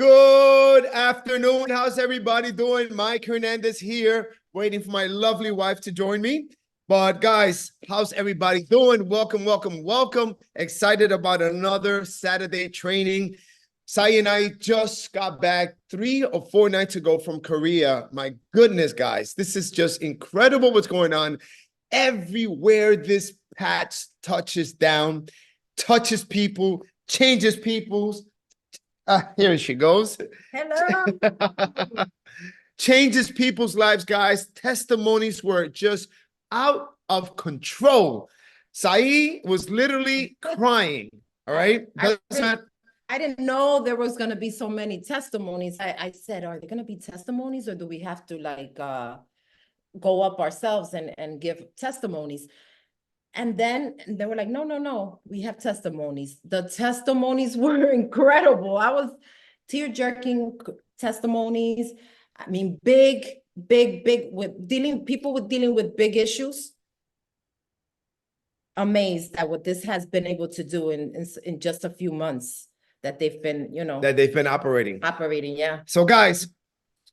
Good afternoon. How's everybody doing? Mike Hernandez here, waiting for my lovely wife to join me. But guys, how's everybody doing? Welcome, welcome, welcome. Excited about another Saturday training. Sahi and I just got back 3 or 4 nights ago from Korea. My goodness, guys, this is just incredible what's going on. Everywhere this patch touches down, touches people, changes people's. Here she goes. Hello. Changes people's lives, guys. Testimonies were just out of control. Sahi was literally crying. All right. I didn't know there was going to be so many testimonies. I said, are there going to be testimonies, or do we have to go up ourselves and give testimonies? And then they were like, no, we have testimonies. The testimonies were incredible. I was tear-jerking testimonies. I mean, big with people dealing with big issues. Amazed at what this has been able to do in just a few months that they've been, operating. Yeah. So guys,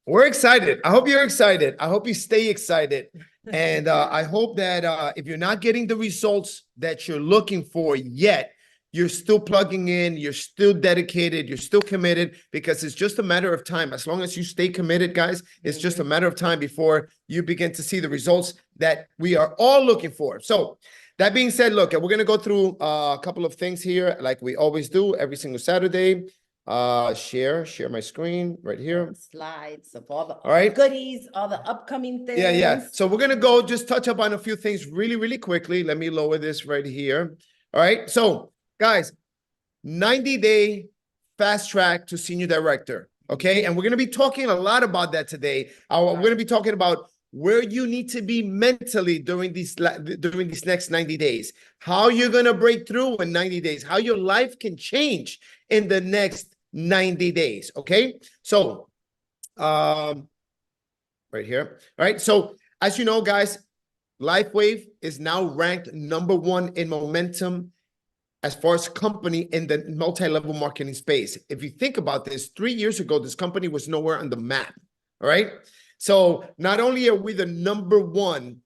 we're excited. I hope you're excited. I hope you stay excited. And I hope that if you're not getting the results that you're looking for yet, you're still plugging in, you're still dedicated, you're still committed, because it's just a matter of time. As long as you stay committed, guys, it's just a matter of time before you begin to see the results that we are all looking for. So that being said, look, we're going to go through a couple of things here like we always do every single Saturday. Share my screen right here. Slides of all the goodies, all the upcoming things. Yeah. So we're going to go just touch up on a few things really quickly. Let me lower this right here. All right. So guys, 90-day fast track to senior director. Okay. And we're going to be talking a lot about that today. We're going to be talking about where you need to be mentally during these next 90 days, how you're going to break through in 90 days, how your life can change in the next 90 days. Okay. So, right here. All right. So as you know, guys, Lifewave is now ranked #1 in momentum as far as company in the multi-level marketing space. If you think about this, 3 years ago, this company was nowhere on the map. All right. So not only are we the #1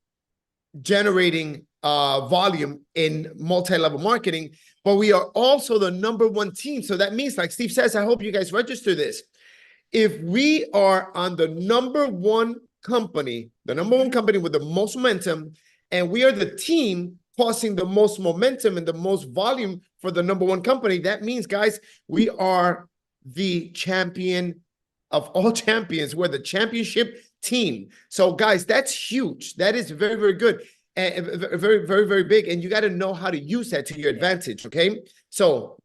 generating volume in multi-level marketing, but we are also the #1 team. So that means, like Steve says, I hope you guys register this. If we are on the #1 company, the #1 company with the most momentum, and we are the team causing the most momentum and the most volume for the #1 company, that means, guys, we are the champion of all champions. We're the championship team. So guys, that's huge. That is very good. And very big. And you got to know how to use that to your advantage. Okay. So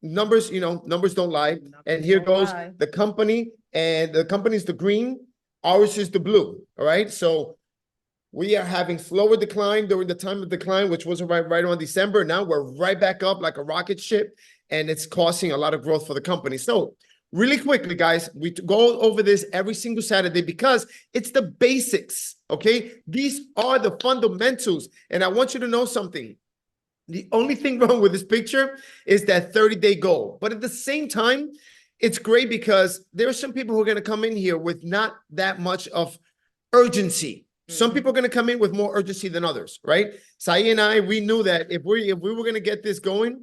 numbers, numbers don't lie. And here goes the company, and the company's the green. Ours is the blue. All right. So we are having slower decline during the time of decline, which was right around December. Now we're right back up like a rocket ship, and it's causing a lot of growth for the company. So really quickly, guys, we go over this every single Saturday because it's the basics, okay? These are the fundamentals, and I want you to know something. The only thing wrong with this picture is that 30-day goal. But at the same time, it's great because there are some people who are going to come in here with not that much of urgency. Some people are going to come in with more urgency than others, right? Sahi and I, we knew that if we were going to get this going,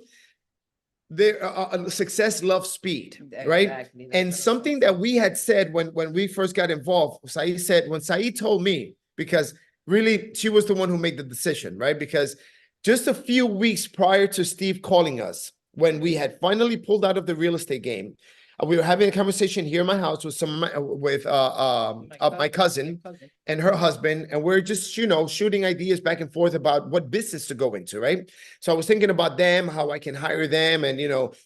success loves speed, right? Exactly. And something that we had said when we first got involved, Sahi said, when Sahi told me, because really she was the one who made the decision, right? Because just a few weeks prior to Steve calling us, when we had finally pulled out of the real estate game, we were having a conversation here in my house with my cousin and her husband, and we're just shooting ideas back and forth about what business to go into, right? So I was thinking about them, how I can hire them, and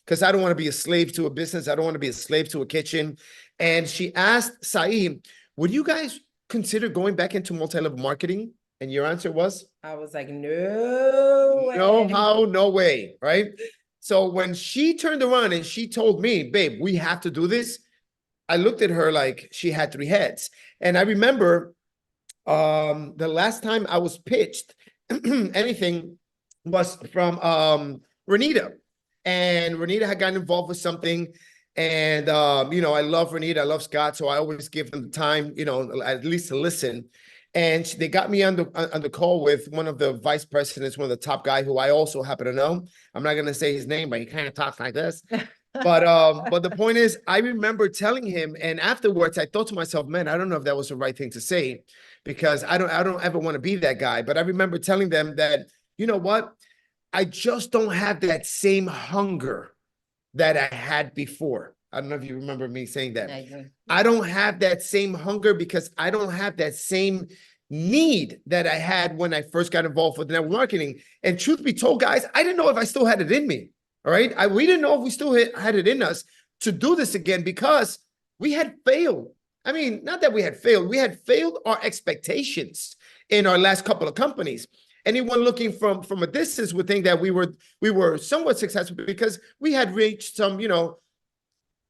because I don't want to be a slave to a business, I don't want to be a slave to a kitchen. And she asked Sahi, would you guys consider going back into multi-level marketing? And your answer was? I was like, no way. No how, no way, right? So when she turned around and she told me, babe, we have to do this, I looked at her like she had 3 heads. And I remember the last time I was pitched anything was from Renita. And Renita had gotten involved with something. And, you know, I love Renita, I love Scott, so I always give them the time, you know, at least to listen. And they got me on the call with one of the vice presidents, one of the top guy who I also happen to know. I'm not going to say his name, but he kind of talks like this. But the point is, I remember telling him, and afterwards I thought to myself, man, I don't know if that was the right thing to say, because I don't ever want to be that guy. But I remember telling them that, you know what, I just don't have that same hunger that I had before. I don't know if you remember me saying that. I don't have that same hunger because I don't have that same need that I had when I first got involved with network marketing. And truth be told, guys, I didn't know if I still had it in me. All right. We didn't know if we still had it in us to do this again, because we had failed. I mean, not that we had failed our expectations in our last couple of companies. Anyone looking from a distance would think that we were somewhat successful because we had reached some, you know,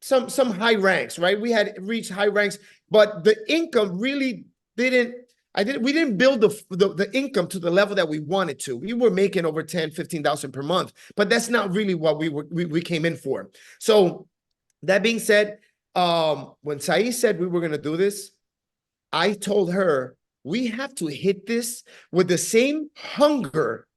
some high ranks, right? We had reached high ranks, but the income really we didn't build the income to the level that we wanted to. We were making over 10, 15,000 per month, but that's not really what we came in for. So that being said, when Sahi said we were going to do this, I told her, we have to hit this with the same hunger,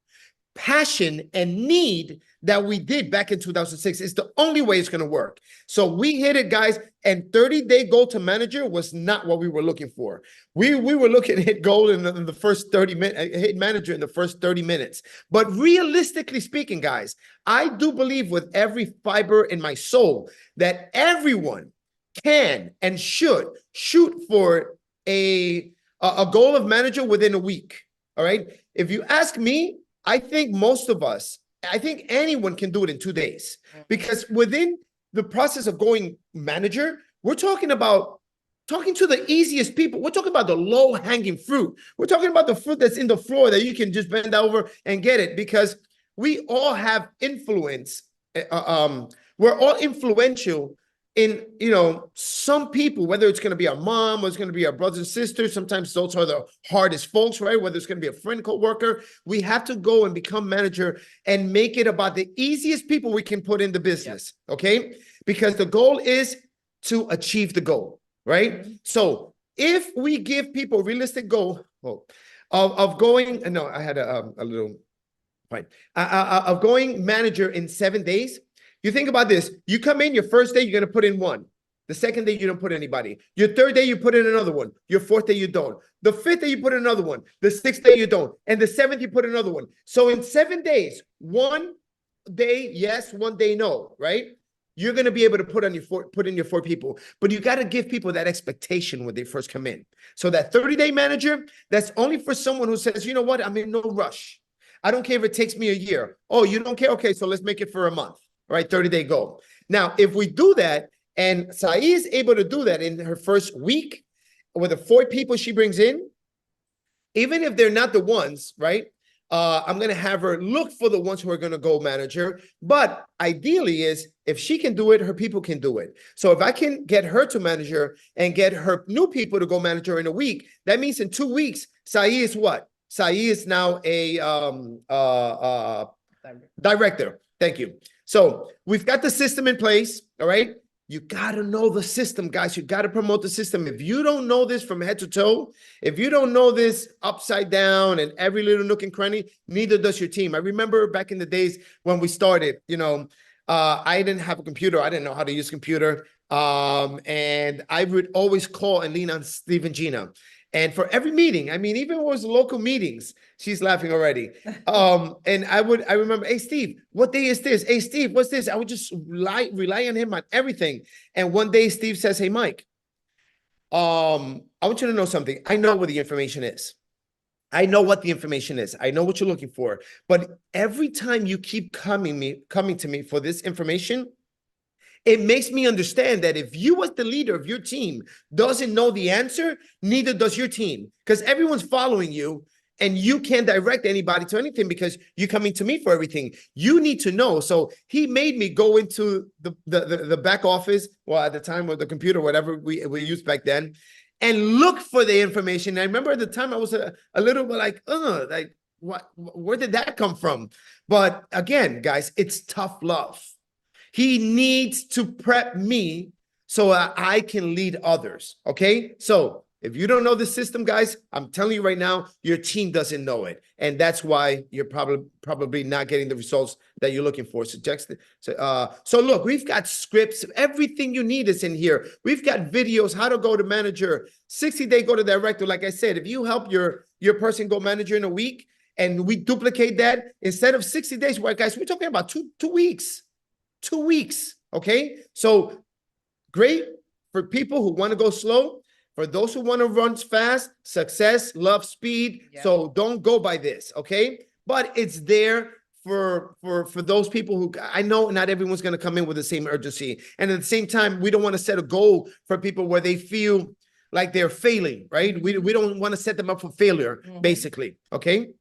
passion, and need that we did back in 2006. It's the only way it's going to work. So we hit it, guys, and 30-day goal to manager was not what we were looking for. We were looking to hit goal in the first 30 minutes, hit manager in the first 30 minutes. But realistically speaking, guys, I do believe with every fiber in my soul that everyone can and should shoot for a goal of manager within a week. All right. If you ask me, I think anyone can do it in 2 days, because within the process of going manager, we're talking about talking to the easiest people. We're talking about the low hanging fruit. We're talking about the fruit that's in the floor that you can just bend over and get it, because we all have influence. We're all influential in, you know, some people, whether it's going to be our mom or it's going to be our brothers and sisters. Sometimes those are the hardest folks, right? Whether it's going to be a friend, co-worker, we have to go and become manager and make it about the easiest people we can put in the business. Okay. Because the goal is to achieve the goal, right? So if we give people a realistic goal of going, no, I had a little fine, of going manager in 7 days. You think about this. You come in, your first day, you're going to put in one. The second day, you don't put anybody. Your third day, you put in another one. Your fourth day, you don't. The fifth day, you put in another one. The sixth day, you don't. And the seventh, you put another one. So in 7 days, 1 day, yes, 1 day, no, right? You're going to be able to put in your four people. But you got to give people that expectation when they first come in. So that 30-day manager, that's only for someone who says, you know what, I'm in no rush. I don't care if it takes me a year. Oh, you don't care? Okay, so let's make it for a month. Right, 30-day goal. Now, if we do that, and Sahi is able to do that in her first week with the 4 people she brings in, even if they're not the ones, right? I'm going to have her look for the ones who are going to go manager. But ideally is if she can do it, her people can do it. So if I can get her to manager and get her new people to go manager in a week, that means in 2 weeks, Sahi is what? Sahi is now a director. Thank you. So we've got the system in place, all right? You got to know the system, guys. You got to promote the system. If you don't know this from head to toe, if you don't know this upside down and every little nook and cranny, neither does your team. I remember back in the days when we started, you know, I didn't have a computer. I didn't know how to use a computer. And I would always call and lean on Steve and Gina. And for every meeting, I mean, even if it was local meetings, she's laughing already. And I remember, hey, Steve, what day is this? Hey, Steve, what's this? I would just rely on him on everything. And one day Steve says, hey, Mike, I want you to know something. I know where the information is. I know what the information is. I know what you're looking for. But every time you keep coming to me for this information, it makes me understand that if you as the leader of your team doesn't know the answer, neither does your team, because everyone's following you and you can't direct anybody to anything because you're coming to me for everything. You need to know. So he made me go into the back office, well, at the time with the computer, whatever we used back then, and look for the information. And I remember at the time I was a little bit like what? Where did that come from? But again, guys, it's tough love. He needs to prep me so I can lead others. Okay. So if you don't know the system, guys, I'm telling you right now, your team doesn't know it. And that's why you're probably not getting the results that you're looking for. So look, we've got scripts. Everything you need is in here. We've got videos, how to go to manager, 60-day go to director. Like I said, if you help your person go manager in a week and we duplicate that, instead of 60 days, well, guys, we're talking about two weeks. 2 weeks. Okay. So great for people who want to go slow. For those who want to run fast, success, love, speed. Yeah. So don't go by this, okay? But it's there for those people who, I know not everyone's going to come in with the same urgency. And at the same time, we don't want to set a goal for people where they feel like they're failing, right? We don't want to set them up for failure, basically, okay?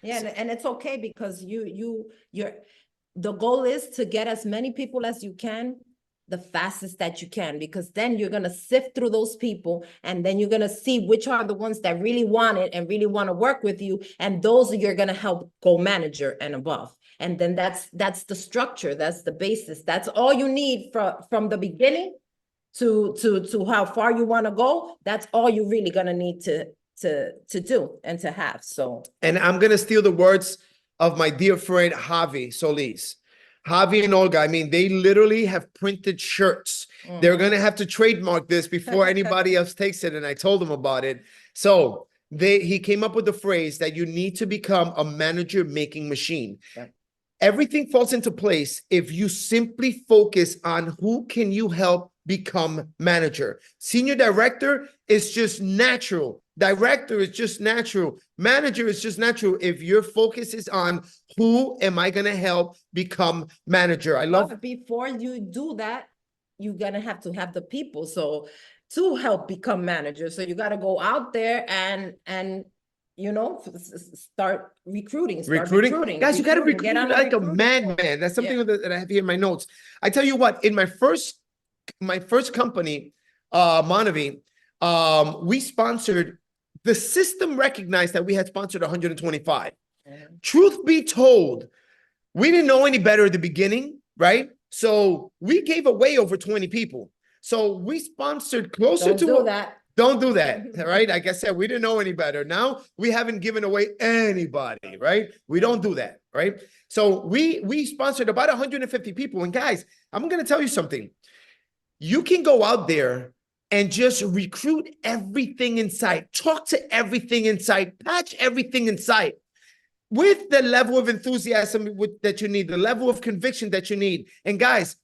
Yeah, and it's okay because the goal is to get as many people as you can the fastest that you can, because then you're going to sift through those people and then you're going to see which are the ones that really want it and really want to work with you. And those you're going to help go manager and above. And then that's the structure. That's the basis. That's all you need from the beginning to how far you want to go. That's all you're really going to need to do and to have. So, and I'm going to steal the words of my dear friend, Javi Solis. Javi and Olga, I mean, they literally have printed shirts. They're going to have to trademark this before anybody else takes it. And I told them about it. So he came up with the phrase that you need to become a manager making machine. Yeah. Everything falls into place if you simply focus on who can you help become manager. Senior director is just natural. Director is just natural. Manager is just natural. If your focus is on who am I going to help become manager. I love. But before you do that, you're going to have the people. So to help become manager. So you got to go out there and start recruiting. Guys, you got to recruit like a madman. That's something that I have here in my notes. I tell you what, in my first company, Monavi, we sponsored. The system recognized that we had sponsored 125. Truth be told, we didn't know any better at the beginning, right? So we gave away over 20 people. So we sponsored closer to that. Don't do that, right? Like I said, we didn't know any better. Now we haven't given away anybody, right? We don't do that, right? So we sponsored about 150 people. And guys, I'm going to tell you something. You can go out there and just recruit everything in sight. Talk to everything in sight. Patch everything in sight with the level of enthusiasm that you need, the level of conviction that you need. And guys,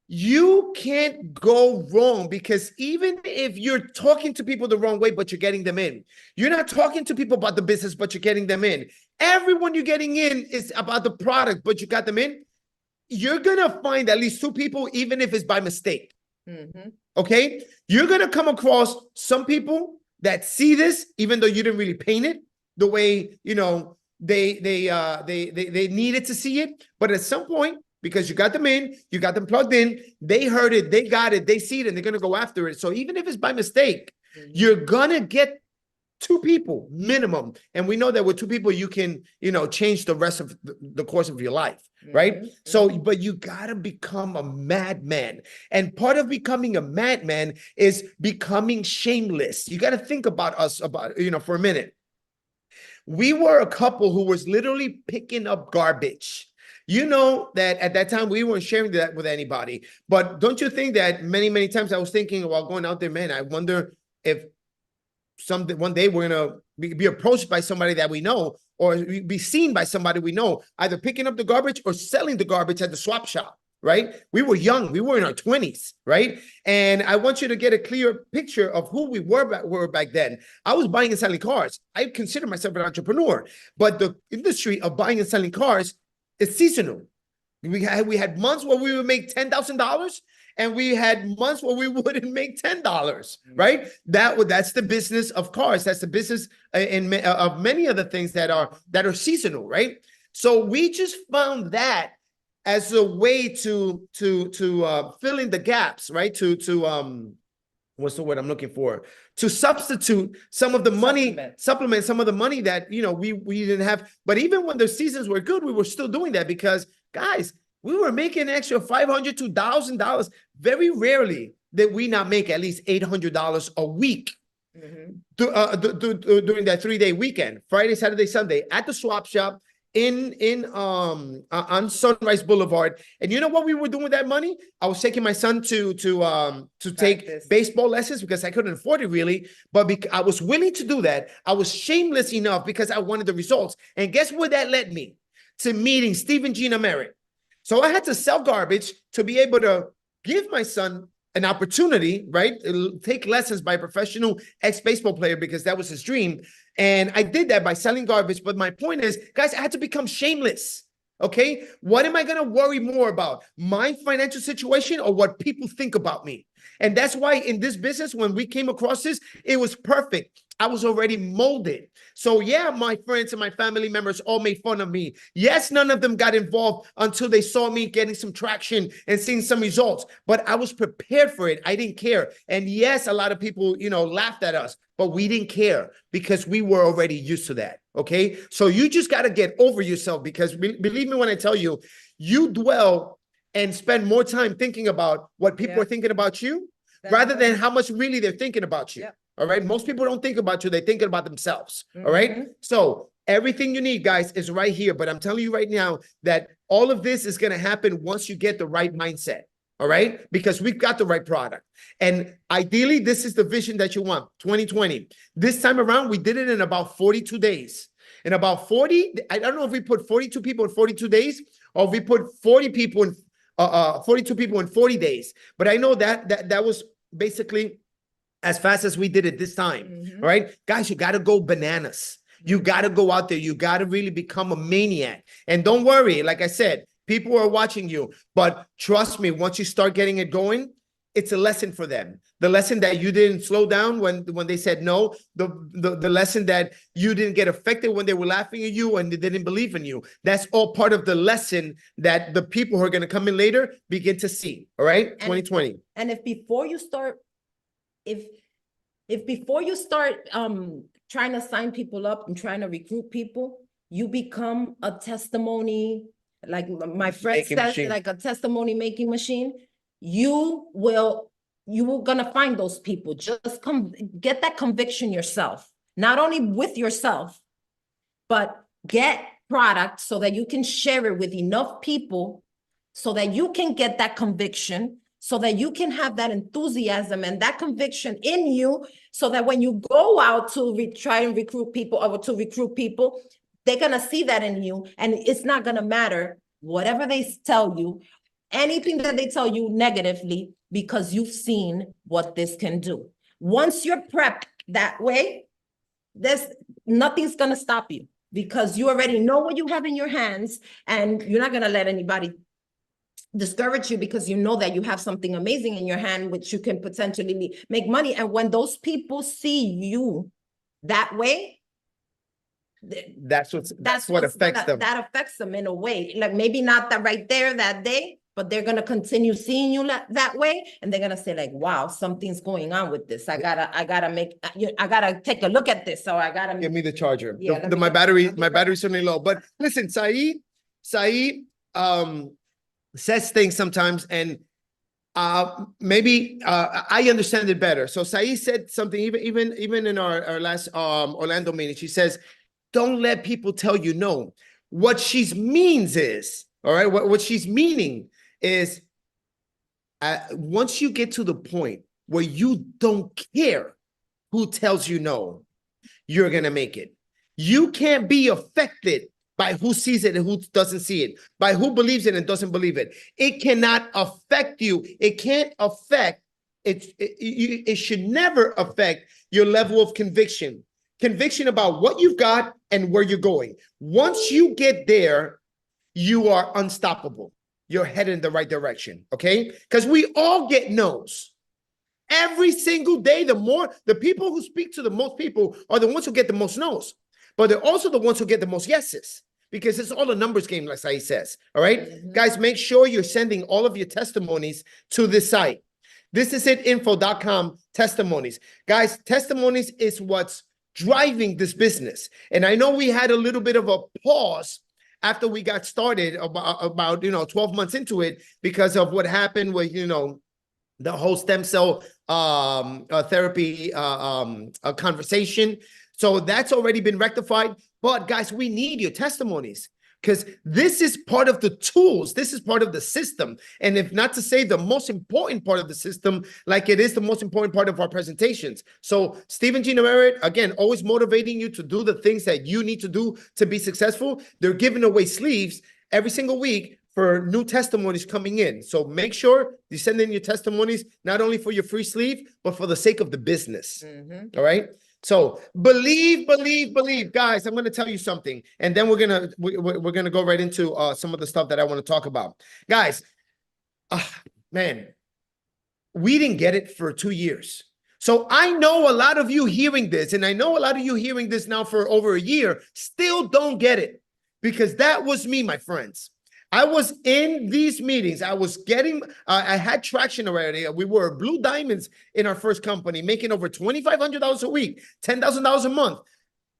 you can't go wrong, because even if you're talking to people the wrong way, but you're getting them in, you're not talking to people about the business, but you're getting them in. Everyone you're getting in is about the product, but you got them in. You're going to find at least 2 people, even if it's by mistake. Okay, you're gonna come across some people that see this, even though you didn't really paint it the way they needed to see it. But at some point, because you got them in, you got them plugged in, they heard it, they got it, they see it, and they're gonna go after it. So even if it's by mistake, you're gonna get 2 people minimum, and we know that with 2 people you can change the rest of the course of your life. Right? So, but you gotta become a madman. And part of becoming a madman is becoming shameless. You gotta think about us for a minute. We were a couple who was literally picking up garbage. You know that at that time we weren't sharing that with anybody. But don't you think that many times I was thinking while going out there, man, I wonder if one day we're gonna be approached by somebody that we know, or be seen by somebody we know, either picking up the garbage or selling the garbage at the swap shop, right? We were young. We were in our 20s, right? And I want you to get a clear picture of who we were back then. I was buying and selling cars. I consider myself an entrepreneur, but the industry of buying and selling cars is seasonal. We had months where we would make $10,000, and we had months where we wouldn't make $10, right? That's the business of cars. That's the business of many other things that are seasonal, right? So we just found that as a way to fill in the gaps, right? To what's the word I'm looking for? To substitute some of the money, supplement some of the money that we didn't have. But even when the seasons were good, we were still doing that, because guys, We were making an extra $500 to $1,000. Very rarely did we not make at least $800 a week during that 3-day weekend, Friday, Saturday, Sunday, at the swap shop on Sunrise Boulevard. And you know what we were doing with that money? I was taking my son to take baseball lessons because I couldn't afford it really, but I was willing to do that. I was shameless enough because I wanted the results. And guess where that led me? To meeting Steve and Gina Merritt. So I had to sell garbage to be able to give my son an opportunity, right? Take lessons by a professional ex-baseball player because that was his dream. And I did that by selling garbage. But my point is, guys, I had to become shameless. Okay. What am I going to worry more about? My financial situation or what people think about me? And that's why in this business, when we came across this, it was perfect. I was already molded. So yeah, my friends and my family members all made fun of me. Yes, none of them got involved until they saw me getting some traction and seeing some results. But I was prepared for it. I didn't care. And yes, a lot of people, laughed at us, but we didn't care because we were already used to that. Okay. So you just got to get over yourself because believe me when I tell you, you dwell and spend more time thinking about what people are thinking about you rather than how much really they're thinking about you. All right. Most people don't think about you. They're thinking about themselves. All right. So everything you need, guys, is right here. But I'm telling you right now that all of this is going to happen once you get the right mindset. All right. Because we've got the right product. And ideally, this is the vision that you want. 2020. This time around, we did it in about 42 days. In about 40, I don't know if we put 42 people in 42 days or if we put 42 people in 40 days. But I know that was basically as fast as we did it this time. All right, guys, you got to go bananas. You got to go out there. You got to really become a maniac. And don't worry, like I said, people are watching you. But trust me, once you start getting it going, it's a lesson for them. The lesson that you didn't slow down when they said no, the lesson that you didn't get affected when they were laughing at you and they didn't believe in you. That's all part of the lesson that the people who are going to come in later begin to see. All right, 2020. And if before you start, if before you start trying to sign people up and trying to recruit people, you become a testimony, like my friend says, like a testimony making machine. You will gonna find those people. Just get that conviction yourself, not only with yourself, but get product so that you can share it with enough people so that you can get that conviction, so that you can have that enthusiasm and that conviction in you, so that when you go out to try and recruit people or to recruit people, they're gonna see that in you, and it's not gonna matter whatever they tell you, anything that they tell you negatively, because you've seen what this can do. Once you're prepped that way, nothing's gonna stop you because you already know what you have in your hands, and you're not gonna let anybody discourage you because you know that you have something amazing in your hand, which you can potentially make money. And when those people see you that way, that's what affects them. That affects them in a way, like maybe not that right there that day, but they're going to continue seeing you that way. And they're going to say like, wow, something's going on with this. I gotta take a look at this. So I gotta give me the charger. Yeah, my battery's certainly low, but listen, Sahi says things sometimes, and maybe I understand it better. So Sahi said something even in our last Orlando meeting. She says, don't let people tell you no. What she means is, all right, what she's meaning is once you get to the point where you don't care who tells you no, you're going to make it. You can't be affected by who sees it and who doesn't see it, by who believes it and doesn't believe it. It cannot affect you. It can't affect it. It should never affect your level of conviction about what you've got and where you're going. Once you get there, you are unstoppable. You're headed in the right direction, okay? Because we all get no's. Every single day, the people who speak to the most people are the ones who get the most no's. But they're also the ones who get the most yeses, because it's all a numbers game, like Sahi says, all right? Guys, make sure you're sending all of your testimonies to this site. Thisisitinfo.com testimonies. Guys, testimonies is what's driving this business. And I know we had a little bit of a pause after we got started about 12 months into it because of what happened with, the whole stem cell therapy conversation. So that's already been rectified. But guys, we need your testimonies because this is part of the tools. This is part of the system. And if not to say the most important part of the system, like it is the most important part of our presentations. So Stephen Gina Merritt, again, always motivating you to do the things that you need to do to be successful. They're giving away sleeves every single week for new testimonies coming in. So make sure you send in your testimonies, not only for your free sleeve, but for the sake of the business. All right. So believe, guys. I'm going to tell you something, and then we're gonna go right into some of the stuff that I want to talk about, guys. Man, we didn't get it for 2 years. So I know a lot of you hearing this, and I know a lot of you hearing this now for over a year, still don't get it, because that was me, my friends. I was in these meetings. I was getting, I had traction already. We were blue diamonds in our first company, making over $2,500 a week, $10,000 a month.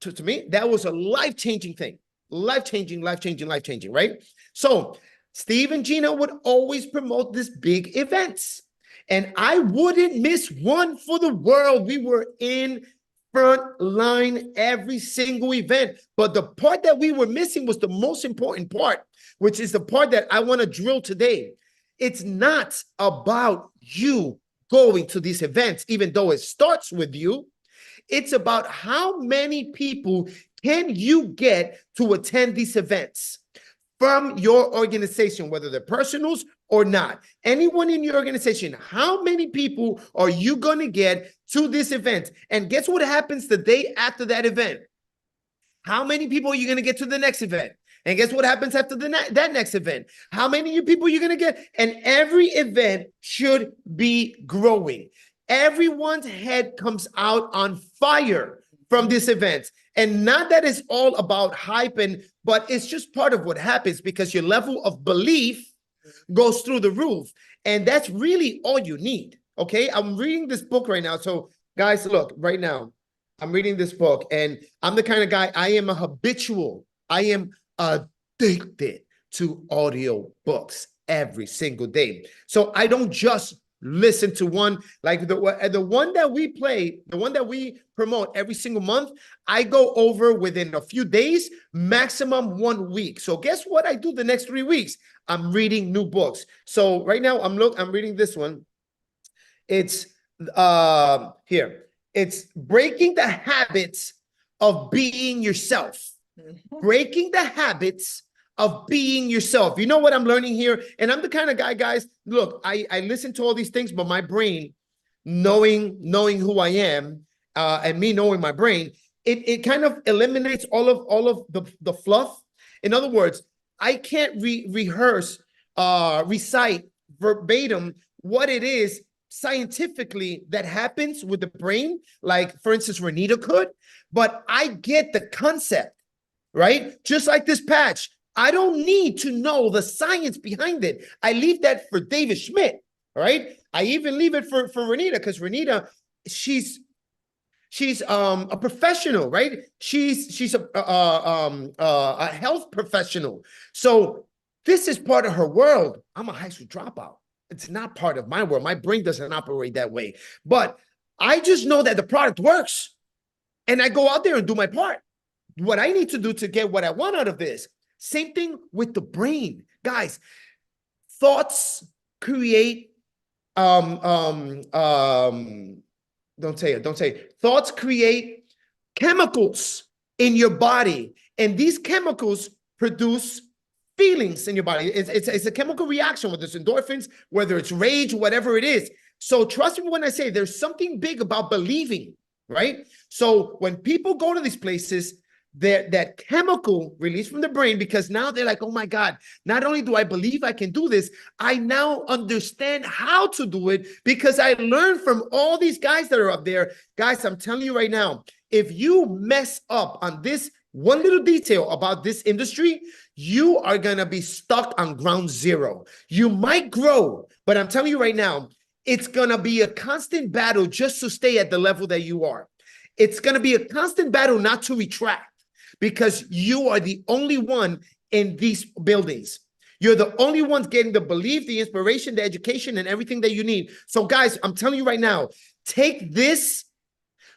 To me, that was a life-changing thing. Life-changing, right? So Steve and Gina would always promote these big events, and I wouldn't miss one for the world. We were in front line every single event. But the part that we were missing was the most important part, which is the part that I want to drill today. It's not about you going to these events, even though it starts with you. It's about how many people can you get to attend these events from your organization, whether they're personals or not. Anyone in your organization, how many people are you going to get to this event? And guess what happens the day after that event? How many people are you going to get to the next event? And guess what happens after that next event? How many people are you going to get? And every event should be growing. Everyone's head comes out on fire from this event. And not that it's all about hype, but it's just part of what happens because your level of belief goes through the roof. And that's really all you need. Okay. I'm reading this book right now. So guys, look, right now, I'm reading this book, and I'm the kind of guy, I am addicted to audio books every single day. So I don't just listen to one, like the one that we play, the one that we promote every single month. I go over within a few days, maximum 1 week. So guess what I do the next 3 weeks? I'm reading new books. So right now I'm reading this one. It's here. It's Breaking the Habits of Being Yourself. Breaking the habits of being yourself. You know what I'm learning here? And I'm the kind of guy, guys, look, I listen to all these things, but my brain, knowing who I am, and me knowing my brain, it kind of eliminates all of the fluff. In other words, I can't recite verbatim what it is scientifically that happens with the brain, like for instance Renita could, but I get the concept, right? Just like this patch, I don't need to know the science behind it. I leave that for David Schmidt, right? I even leave it for Renita, because Renita, she's a professional, right? She's a health professional. So this is part of her world. I'm a high school dropout. It's not part of my world. My brain doesn't operate that way. But I just know that the product works, and I go out there and do my part. What I need to do to get what I want out of this. Same thing with the brain. Guys, thoughts create, don't say it. Thoughts create chemicals in your body, and these chemicals produce feelings in your body. It's a chemical reaction, whether it's endorphins, whether it's rage, whatever it is. So trust me when I say there's something big about believing, right? So when people go to these places, that chemical released from the brain, because now they're like, oh my God, not only do I believe I can do this, I now understand how to do it because I learned from all these guys that are up there. Guys, I'm telling you right now, if you mess up on this one little detail about this industry, you are going to be stuck on ground zero. You might grow, but I'm telling you right now, it's going to be a constant battle just to stay at the level that you are. It's going to be a constant battle not to retract, because you are the only one in these buildings. You're the only ones getting the belief, the inspiration, the education, and everything that you need. So guys, I'm telling you right now, take this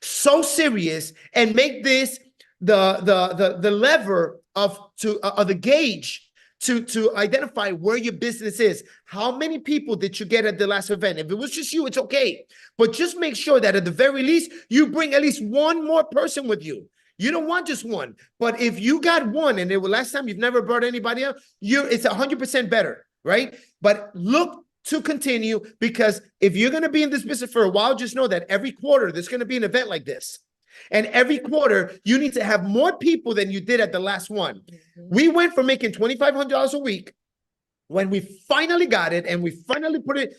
so serious and make this the lever of the gauge to identify where your business is. How many people did you get at the last event? If it was just you, it's okay. But just make sure that at the very least, you bring at least one more person with you. You don't want just one. But if you got one and it was last time you've never brought anybody else, it's 100% better, right? But look to continue, because if you're going to be in this business for a while, just know that every quarter there's going to be an event like this. And every quarter, you need to have more people than you did at the last one. We went from making $2,500 a week when we finally got it, and we finally put it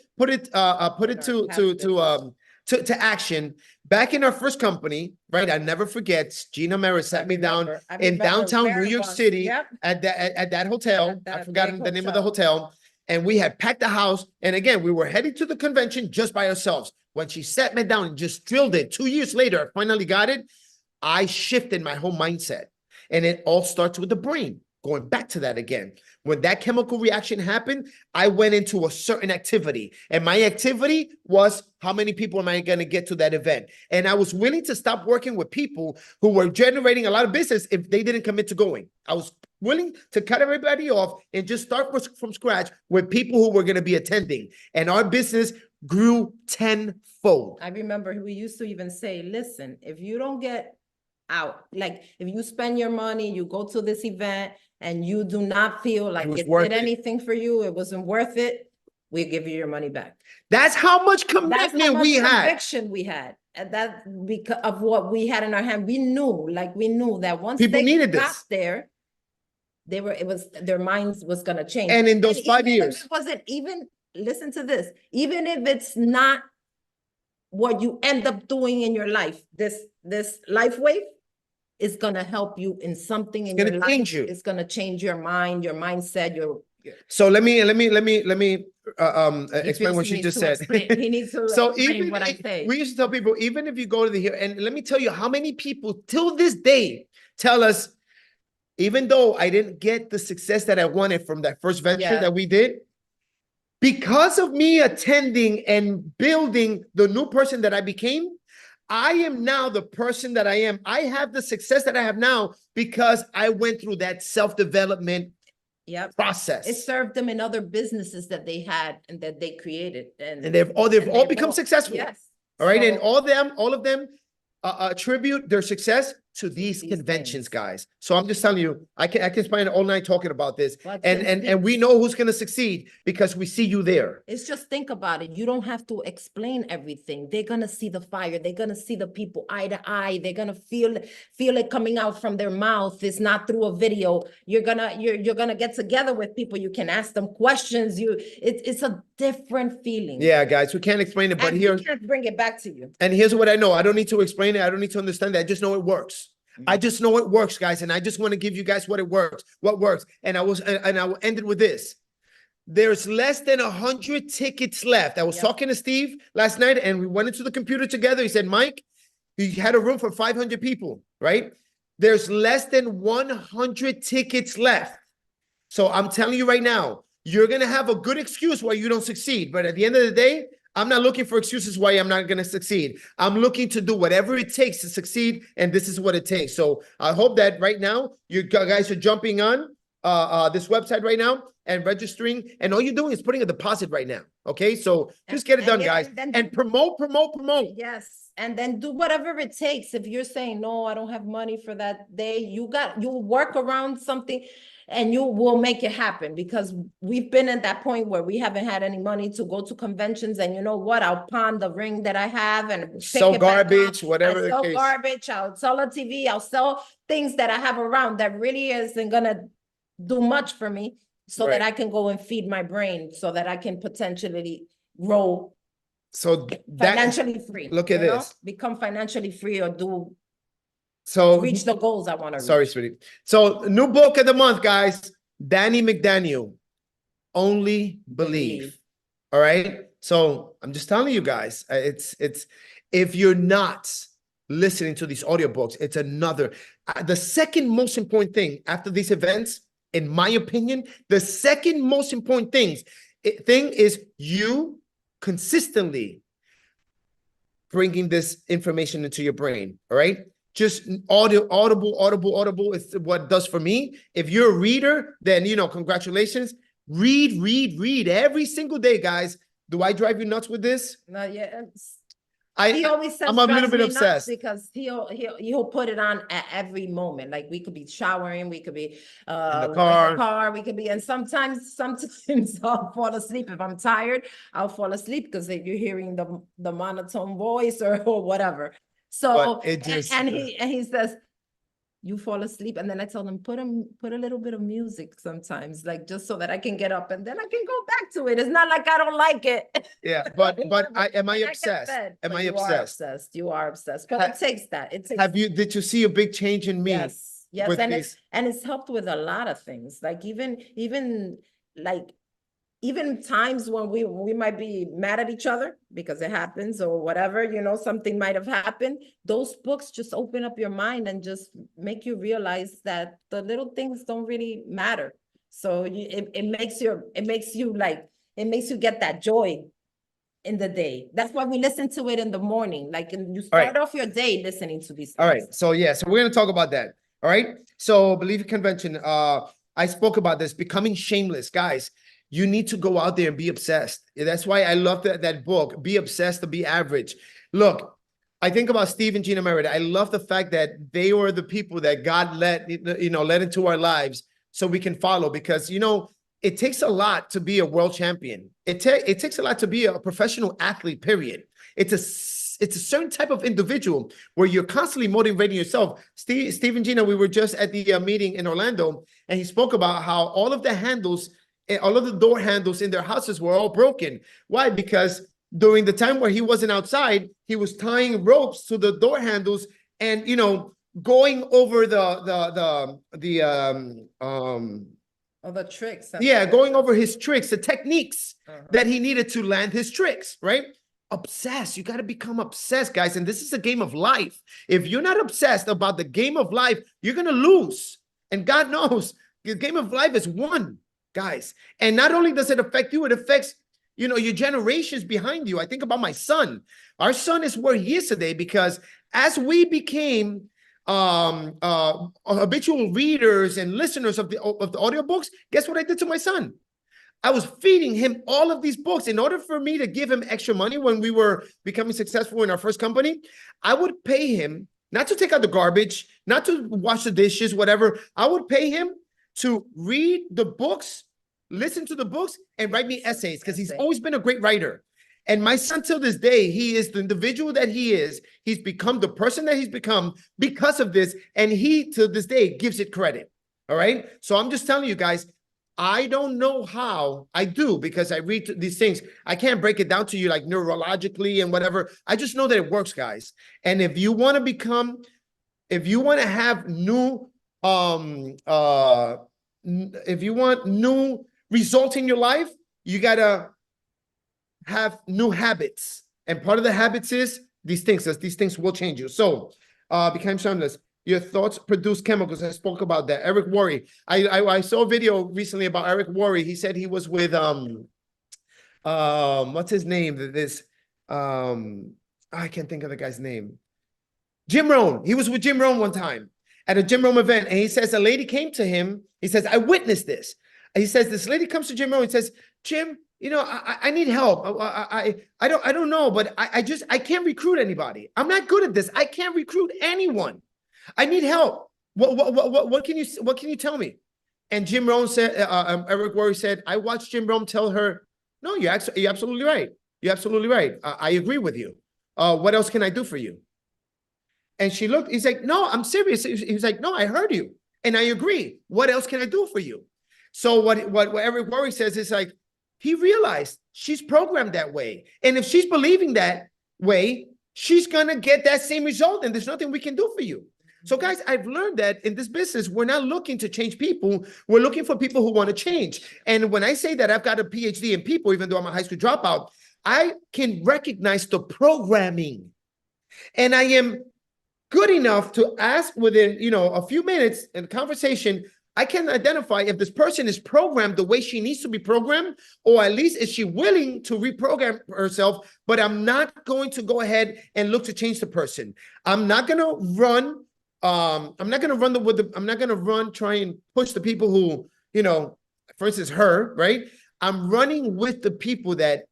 to action back in our first company, right? I never forget. Gina Mera sat me down in downtown New York City at that hotel. I forgot the name of the hotel. And we had packed the house. And again, we were heading to the convention just by ourselves. When she sat me down and just drilled it, 2 years later, I finally got it. I shifted my whole mindset. And it all starts with the brain. Going back to that again. When that chemical reaction happened, I went into a certain activity. And my activity was, how many people am I going to get to that event? And I was willing to stop working with people who were generating a lot of business if they didn't commit to going. I was willing to cut everybody off and just start from scratch with people who were going to be attending. And our business grew tenfold. I remember we used to even say, listen, if you don't get out, like if you spend your money, you go to this event and you do not feel like it did anything for you, it wasn't worth it, we give you your money back. That's how much commitment we had. Conviction we had. And that because of what we had in our hand. We knew that once people needed got this there, their minds was gonna change. And in those 5 years, it wasn't even, listen to this, even if it's not what you end up doing in your life, this Lifewave is gonna help you in something in your life. Change you. It's gonna change your mind, your mindset, your. So let me explain what she just said. He needs to So explain what I say. We used to tell people, even if you go to the here, and let me tell you how many people till this day tell us, even though I didn't get the success that I wanted from that first venture that we did, because of me attending and building the new person that I became, I am now the person that I am. I have the success that I have now because I went through that self-development process. It served them in other businesses that they had and that they created. And they've all become successful. Yes. All right. And all of them attribute their success to these conventions, guys. So I'm just telling you, I can spend all night talking about this. And we know who's going to succeed because we see you there. It's just, think about it. You don't have to explain everything. They're going to see the fire. They're going to see the people eye to eye. They're going to feel it coming out from their mouth. It's not through a video. You're going to get together with people. You can ask them questions. It's a different feeling. Yeah, guys, we can't explain it, but here we can't bring it back to you. And here's what I know. I don't need to explain it. I don't need to understand it. I just know it works. I just know it works, guys, and I just want to give you guys what works. And I will end it with this. There's less than 100 tickets left. I was talking to Steve last night, and we went into the computer together. He said, Mike, he had a room for 500 people, right? There's less than 100 tickets left. So I'm telling you right now, you're going to have a good excuse why you don't succeed. But at the end of the day, I'm not looking for excuses why I'm not going to succeed. I'm looking to do whatever it takes to succeed, and this is what it takes. So I hope that right now you guys are jumping on this website right now and registering, and all you're doing is putting a deposit right now. Okay, so just get it done, guys, and promote. Yes, and then do whatever it takes. If you're saying, no, I don't have money for that day, you work around something. And you will make it happen, because we've been at that point where we haven't had any money to go to conventions. And you know what? I'll pawn the ring that I have and sell garbage, whatever the case. I'll sell garbage. I'll sell a TV. I'll sell things that I have around that really isn't gonna do much for me, so that I can go and feed my brain, so that I can potentially grow. So financially free. Look at this. Become financially free, or reach the goals I want to reach. Sorry, sweetie. So new book of the month, guys. Danny McDaniel, Only Believe. All right. So I'm just telling you guys, it's if you're not listening to these audiobooks, it's another. The second most important thing after these events in my opinion, the second most important thing is you consistently bringing this information into your brain. All right. Just audible is what it does for me. If you're a reader, then, congratulations. Read every single day, guys. Do I drive you nuts with this? Not yet. He always says I'm a little drives bit me nuts obsessed because he'll put it on at every moment. Like we could be showering, we could be in the in car. the car, we could be, and sometimes I'll fall asleep. If I'm tired, I'll fall asleep because you're hearing the monotone voice or whatever. So But it just and he says, you fall asleep, and then I tell them put a little bit of music sometimes, like just so that I can get up and then I can go back to it. It's not like I don't like it. yeah. But am I And get obsessed? fed, Am but I you are obsessed? obsessed? You are obsessed, but Ha- it takes that. It takes. Did you see a big change in me? Yes, yes, with and these? it's helped with a lot of things. Like even times when we might be mad at each other because it happens or whatever, something might have happened. Those books just open up your mind and just make you realize that the little things don't really matter. So it makes you get that joy in the day. That's why we listen to it in the morning. Like, and you All right. start off your day listening to these things. All right. So yeah, so we're gonna talk about that. All right. So Believe It Convention. I spoke about this, becoming shameless, guys. You need to go out there and be obsessed. That's why I love that book, Be Obsessed to Be Average. Look, I think about Steve and Gina Merida. I love the fact that they were the people that God let into our lives so we can follow, because, it takes a lot to be a world champion. It takes a lot to be a professional athlete, period. It's a certain type of individual where you're constantly motivating yourself. Steve and Gina, we were just at the meeting in Orlando, and he spoke about how all of the door handles in their houses were all broken. Why? Because during the time where he wasn't outside, he was tying ropes to the door handles and, going over the tricks. going over his tricks, the techniques that he needed to land his tricks, right? Obsessed. You got to become obsessed, guys. And this is a game of life. If you're not obsessed about the game of life, you're going to lose. And God knows the game of life is won, guys. And not only does it affect you, it affects, your generations behind you. I think about my son. Our son is where he is today because as we became habitual readers and listeners of the audiobooks, guess what I did to my son? I was feeding him all of these books. In order for me to give him extra money when we were becoming successful in our first company, I would pay him not to take out the garbage, not to wash the dishes, whatever. I would pay him to read the books, listen to the books, and write me essays, because he's always been a great writer. And my son, till this day, he is the individual that he is. He's become the person that he's become because of this. And he, to this day, gives it credit. All right. So I'm just telling you guys, I don't know how. I do, because I read these things. I can't break it down to you like neurologically and whatever. I just know that it works, guys. And if you want to have new, if you want new results in your life, you got to have new habits. And part of the habits is these things, as these things will change you. So become shameless. Your thoughts produce chemicals. I spoke about that. Eric Worre. I saw a video recently about Eric Worre. He said he was with what's his name? I can't think of the guy's name. Jim Rohn. He was with Jim Rohn one time at a Jim Rohn event, and he says a lady came to him. He says, I witnessed this. And he says, this lady comes to Jim Rohn and says, Jim, I need help. I don't know, but I can't recruit anybody. I'm not good at this. I can't recruit anyone. I need help. What can you tell me? And Jim Rohn said, Eric Worre said, I watched Jim Rohn tell her, no, you're absolutely right. You're absolutely right. I agree with you. What else can I do for you? And she looked, he's like, no, I'm serious. He's like, no, I heard you. And I agree. What else can I do for you? So what Eric Worre says is like, he realized she's programmed that way. And if she's believing that way, she's going to get that same result. And there's nothing we can do for you. So guys, I've learned that in this business, we're not looking to change people. We're looking for people who want to change. And when I say that I've got a PhD in people, even though I'm a high school dropout, I can recognize the programming. And I am good enough to ask within, a few minutes in conversation, I can identify if this person is programmed the way she needs to be programmed, or at least is she willing to reprogram herself, but I'm not going to go ahead and look to change the person. I'm not going to run. I'm not going to run I'm not going to run, try and push the people who, you know, for instance, her, right? I'm running with the people that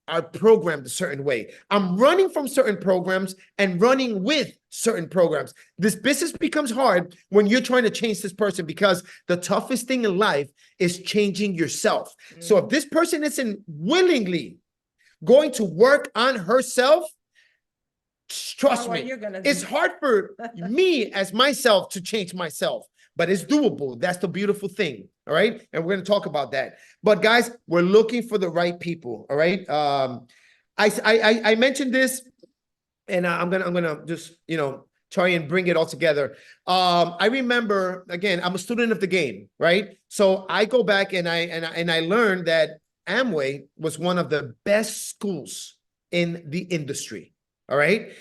are programmed a certain way. I'm running from certain programs and running with certain programs. This business becomes hard when you're trying to change this person, because the toughest thing in life is changing yourself. So if this person isn't willingly going to work on herself, trust me, it's hard for me as myself to change myself, but it's doable. That's the beautiful thing. All right. And we're going to talk about that. But guys, we're looking for the right people. All right. I mentioned this, and I'm gonna just, you know, try and bring it all together. I remember, again, I'm a student of the game, right? So I go back and I learned that Amway was one of the best schools in the industry. All right.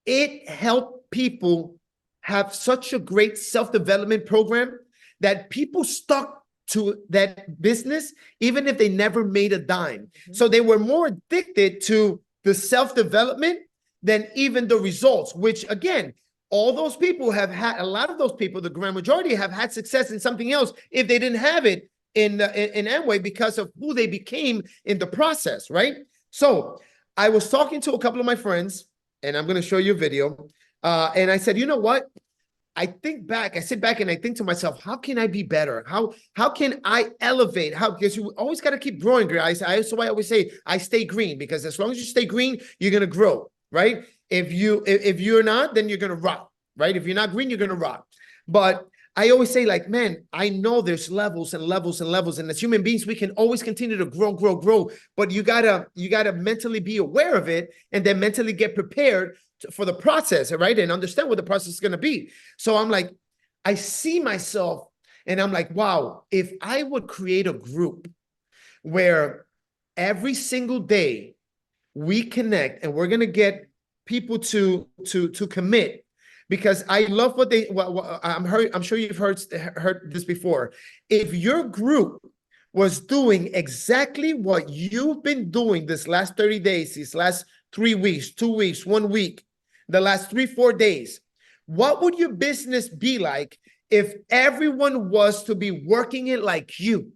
It helped people have such a great self-development program that people stuck to that business, even if they never made a dime. So they were more addicted to the self-development than even the results, which again, all those people have had, a lot of those people, the grand majority, have had success in something else if they didn't have it in Amway, because of who they became in the process, right? So I was talking to a couple of my friends, and I'm going to show you a video. And I said, you know what? I sit back and I think to myself, how can I be better? How can I elevate? Because you always got to keep growing, guys. So I always say, I stay green, because as long as you stay green, you're going to grow, right? If you're not, then you're going to rot, right? If you're not green, you're going to rot. But I always say, like, man, I know there's levels and levels and levels. And as human beings, we can always continue to grow. But you gotta mentally be aware of it, and then mentally get prepared for the process, right? And understand what the process is going to be. So I'm like, I see myself and I'm like, wow, if I would create a group where every single day we connect, and we're going to get people to commit, because I love what I'm sure you've heard this before. If your group was doing exactly what you've been doing this last 30 days, these last 3 weeks, 2 weeks, 1 week, the last 3-4 days, what would your business be like if everyone was to be working it like you,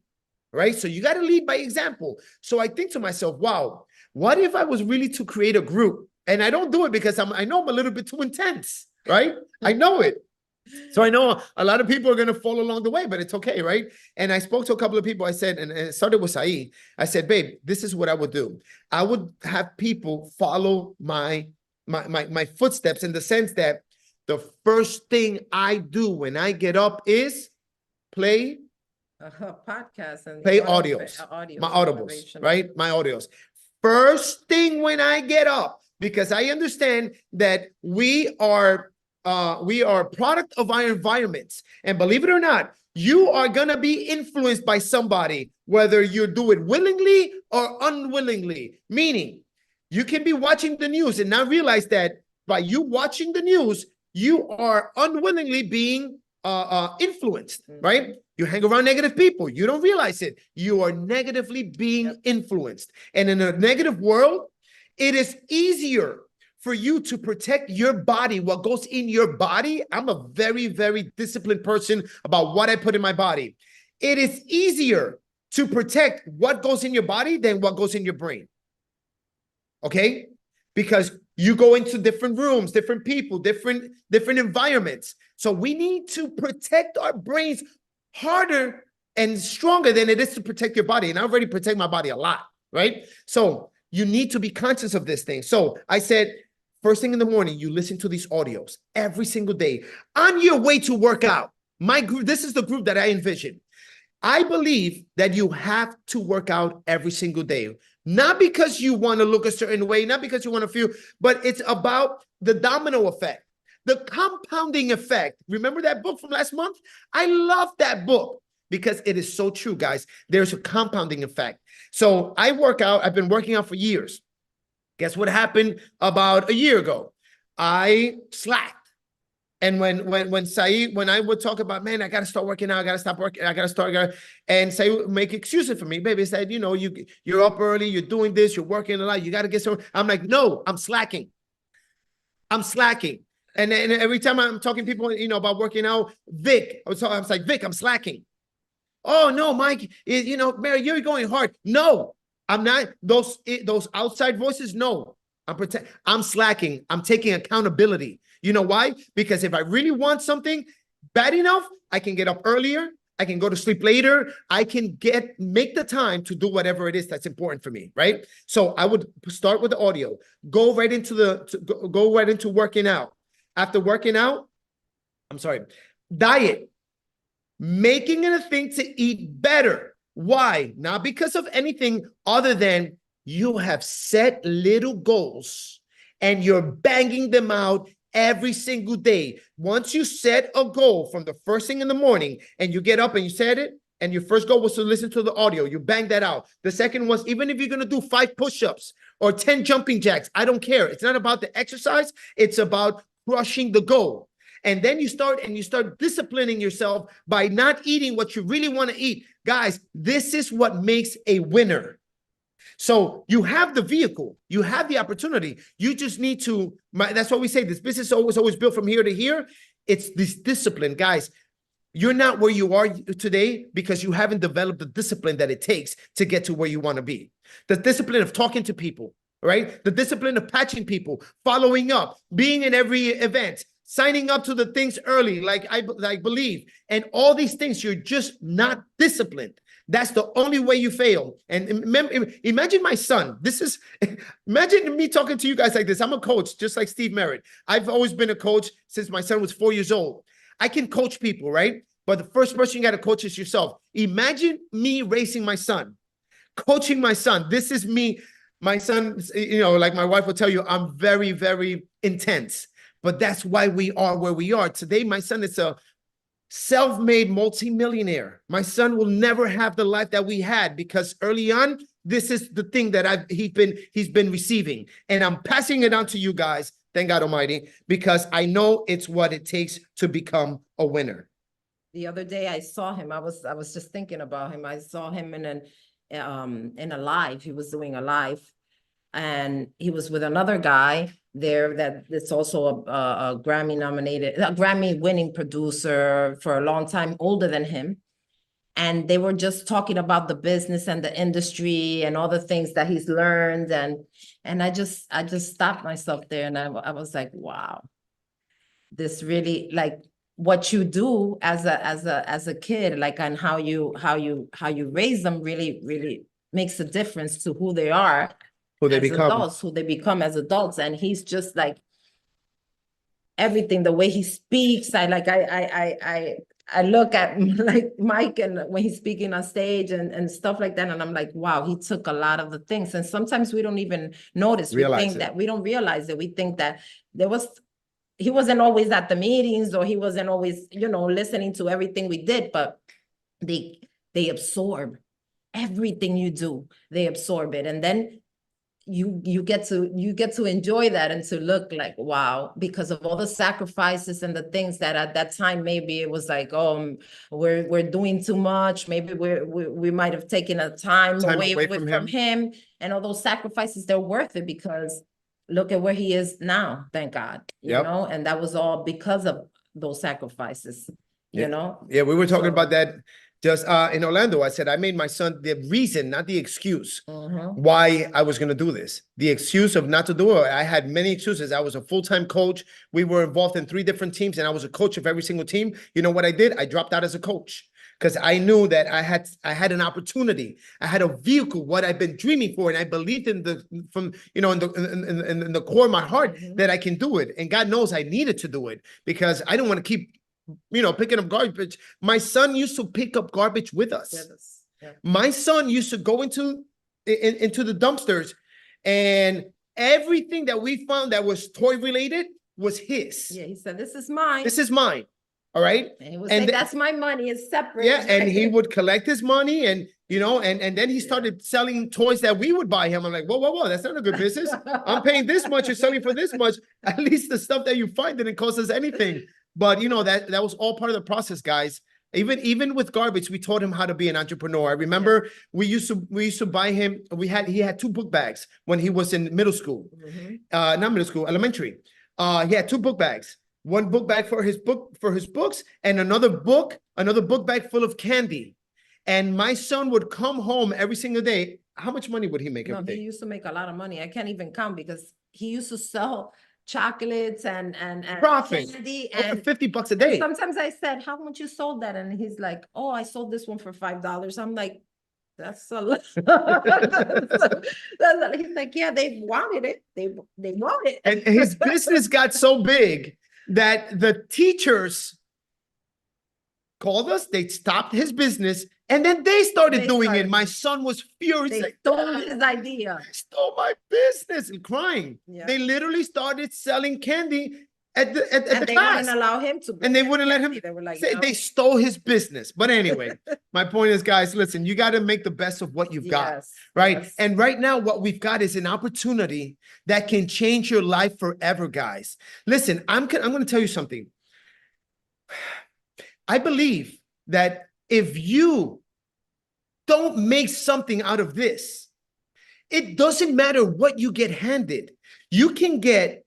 right? So you got to lead by example. So I think to myself, wow, what if I was really to create a group? And I don't do it because I know I'm a little bit too intense, right? I know it. So I know a lot of people are going to fall along the way, but it's okay, right? And I spoke to a couple of people. I said, and it started with Sahi. I said, babe, this is what I would do. I would have people follow my footsteps, in the sense that the first thing I do when I get up is play podcast and play audios, my audibles, right? My audios. First thing when I get up, because I understand that we are a product of our environments, and believe it or not, you are gonna be influenced by somebody, whether you do it willingly or unwillingly. Meaning, you can be watching the news and not realize that by you watching the news, you are unwillingly being influenced, right? You hang around negative people. You don't realize it. You are negatively being influenced. And in a negative world, it is easier for you to protect your body, what goes in your body. I'm a very, very disciplined person about what I put in my body. It is easier to protect what goes in your body than what goes in your brain. Okay? Because you go into different rooms, different people, different environments. So we need to protect our brains harder and stronger than it is to protect your body. And I already protect my body a lot, right? So you need to be conscious of this thing. So I said, first thing in the morning, you listen to these audios every single day on your way to work out. My group, this is the group that I envision. I believe that you have to work out every single day. Not because you want to look a certain way, not because you want to feel, but it's about the domino effect, the compounding effect. Remember that book from last month? I love that book because it is so true, guys. There's a compounding effect. So I work out. I've been working out for years. Guess what happened about a year ago? I slacked. And when Sahi, when I would talk about, man, I gotta start working out, I gotta stop working, I gotta start, and Sahi would make excuses for me. Baby said, you know, you're up early, you're doing this, you're working a lot, you gotta get some. I'm like, no, I'm slacking. I'm slacking. And every time I'm talking to people, you know, about working out, Vic, I was like, Vic, I'm slacking. Oh no, Mike, you know, Mary, you're going hard. No, I'm not. Those outside voices, no. I'm slacking. I'm taking accountability. You know why? Because if I really want something bad enough, I can get up earlier. I can go to sleep later. I can make the time to do whatever it is that's important for me, right? So I would start with the audio, go right into working out. After working out, diet. Making it a thing to eat better. Why? Not because of anything other than you have set little goals and you're banging them out every single day. Once you set a goal from the first thing in the morning and you get up and you set it, and your first goal was to listen to the audio, you bang that out. The second was, even if you're going to do 5 push-ups or 10 jumping jacks, I don't care. It's not about the exercise. It's about crushing the goal. And then you start disciplining yourself by not eating what you really want to eat. Guys, this is what makes a winner. So you have the vehicle, you have the opportunity. You just need to, that's why we say this business is always built from here to here. It's this discipline, guys. You're not where you are today because you haven't developed the discipline that it takes to get to where you want to be. The discipline of talking to people, right? The discipline of patching people, following up, being in every event, signing up to the things early, like I believe, and all these things. You're just not disciplined. That's the only way you fail. And imagine my son. Imagine me talking to you guys like this. I'm a coach, just like Steve Merritt. I've always been a coach since my son was 4 years old. I can coach people, right? But the first person you got to coach is yourself. Imagine me raising my son, coaching my son. This is me. My son, you know, like my wife will tell you, I'm very, very intense. But that's why we are where we are. Today, my son is a self-made multimillionaire. My son will never have the life that we had because early on, this is the thing that he's been receiving. And I'm passing it on to you guys, thank God Almighty, because I know it's what it takes to become a winner. The other day I saw him. I was just thinking about him. I saw him in a live. He was doing a live, and he was with another guy there that's also a Grammy winning producer for a long time, older than him. And they were just talking about the business and the industry and all the things that he's learned. And I just stopped myself there, and I was like, wow, this really, like, what you do as a kid, like, and how you raise them really makes a difference to who they are. Who they become as adults. And he's just like everything, the way he speaks. I look at like Mike, and when he's speaking on stage and stuff like that, and I'm like, wow, he took a lot of the things. And sometimes we don't even notice. We think that we don't realize it. We think that he wasn't always at the meetings, or he wasn't always, you know, listening to everything we did, but they absorb everything you do. They absorb it. And then you get to enjoy that and to look like, wow, because of all the sacrifices and the things that at that time, maybe it was like, oh, we're doing too much. Maybe we might have taken a time away from him, and all those sacrifices, they're worth it, because look at where he is now. Thank God, you know, and that was all because of those sacrifices, you know? Yeah, we were talking about that just in Orlando. I said, I made my son the reason, not the excuse, why I was going to do this. The excuse of not to do it. I had many excuses. I was a full-time coach. We were involved in 3 different teams, and I was a coach of every single team. You know what I did? I dropped out as a coach because I knew that I had an opportunity. I had a vehicle, what I've been dreaming for, and I believed in the core of my heart that I can do it. And God knows I needed to do it because I didn't want to keep, you know, picking up garbage. My son used to pick up garbage with us. Yeah. My son used to go into the dumpsters, and everything that we found that was toy related was his. Yeah, he said, "This is mine. This is mine." All right. And he would say, "That's my money. It's separate." Yeah, and he would collect his money, and you know, and then he started selling toys that we would buy him. I'm like, whoa, that's not a good business. I'm paying this much, you're selling for this much. At least the stuff that you find didn't cost us anything. But you know, that was all part of the process, guys. Even with garbage, we taught him how to be an entrepreneur. I remember we used to buy him. He had 2 book bags when he was in middle school, not middle school, elementary. He had 2 book bags. One book bag for his books, and another book bag full of candy. And my son would come home every single day. How much money would he make every day? He used to make a lot of money. I can't even count because he used to sell chocolates and Profit. candy Over and $50 a day. sometimes I said, how much you sold that? And he's like, oh, I sold this one for $5. I'm like, that's a lot. He's like, yeah, they wanted it. They want it. And his business got so big that the teachers called us, they stopped his business, and then they started doing it. My son was furious. They like, stole his idea. They stole my business, and crying. Yeah. They literally started selling candy at the They class. wouldn't allow him to. And they wouldn't let him. They were like, say, no. They stole his business. But anyway, my point is, guys, listen, you got to make the best of what you've got, right? Yes. And right now, what we've got is an opportunity that can change your life forever, guys. Listen, I'm going to tell you something. I believe that if you don't make something out of this, it doesn't matter what you get handed. You can get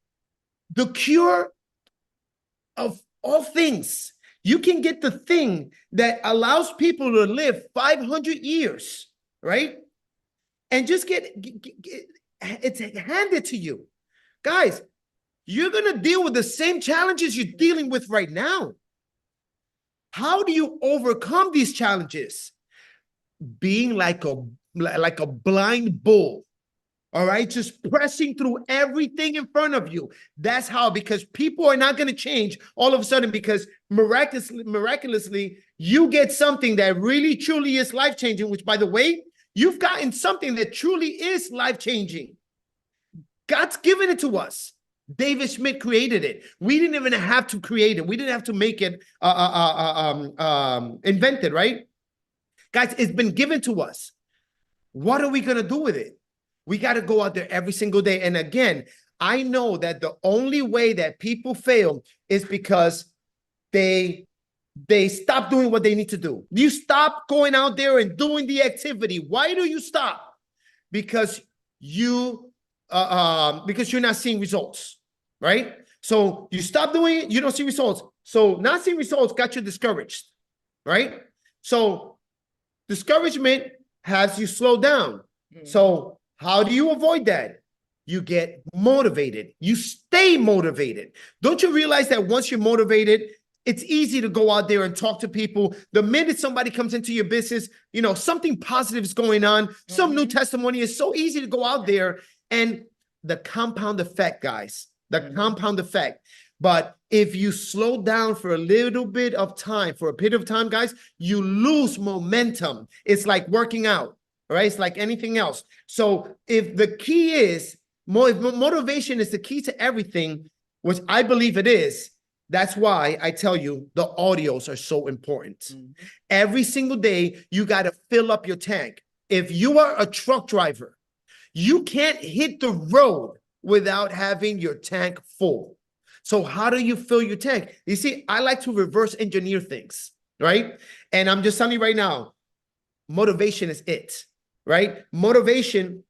the cure of all things. You can get the thing that allows people to live 500 years, right? And just get it's handed to you. Guys, you're going to deal with the same challenges you're dealing with right now. How do you overcome these challenges? Being like a blind bull, all right? Just pressing through everything in front of you. That's how, because people are not going to change all of a sudden because miraculously, you get something that really, truly is life-changing, which, by the way, you've gotten something that truly is life-changing. God's given it to us. David Schmidt created it. We didn't even have to create it. We didn't have to make it invented, right? Guys, it's been given to us. What are we going to do with it? We got to go out there every single day. And again, I know that the only way that people fail is because they stop doing what they need to do. You stop going out there and doing the activity. Why do you stop? Because you're not seeing results, right? So you stop doing it, you don't see results. So not seeing results got you discouraged, right? So discouragement has you slow down. So how do you avoid that? You get motivated. You stay motivated. Don't you realize that once you're motivated, it's easy to go out there and talk to people. The minute somebody comes into your business, you know, something positive is going on, some new testimony, is so easy to go out there. And the compound effect, guys, the compound effect. But if you slow down for a little bit of time, for a period of time, guys, you lose momentum. It's like working out, right? It's like anything else. So if the key is, if motivation is the key to everything, which I believe it is, that's why I tell you the audios are so important. Every single day, you got to fill up your tank. If you are a truck driver, you can't hit the road without having your tank full. So how do you fill your tank? You see, I like to reverse engineer things, right? And I'm just telling you right now, motivation is it, right? Motivation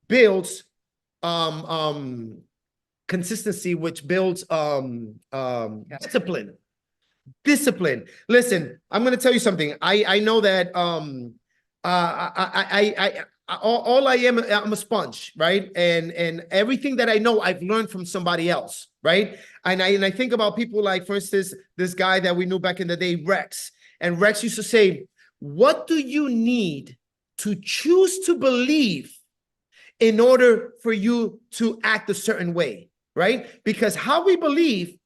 builds consistency, which builds discipline. Listen, I'm going to tell you something. I know that all I am, I'm a sponge, right? And everything that I know, I've learned from somebody else, right? And I think about people like, for instance, this guy that we knew back in the day, Rex. And Rex used to say, what do you need to choose to believe in order for you to act a certain way, right? Because how we believe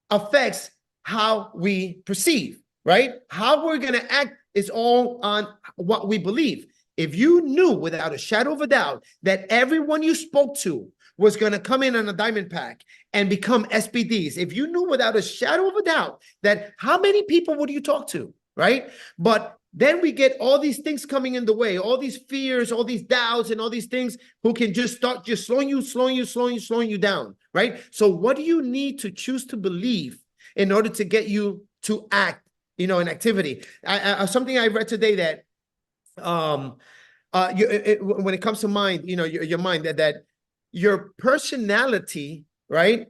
affects how we perceive, right? How we're going to act is all on what we believe. If you knew without a shadow of a doubt that everyone you spoke to was going to come in on a diamond pack and become SPDs, if you knew without a shadow of a doubt that, how many people would you talk to, right? But then we get all these things coming in the way, all these fears, all these doubts, and all these things who can just start just slowing you down, right? So what do you need to choose to believe in order to get you to act, in activity. Something I read today that when it comes to mind, your mind, that your personality, right,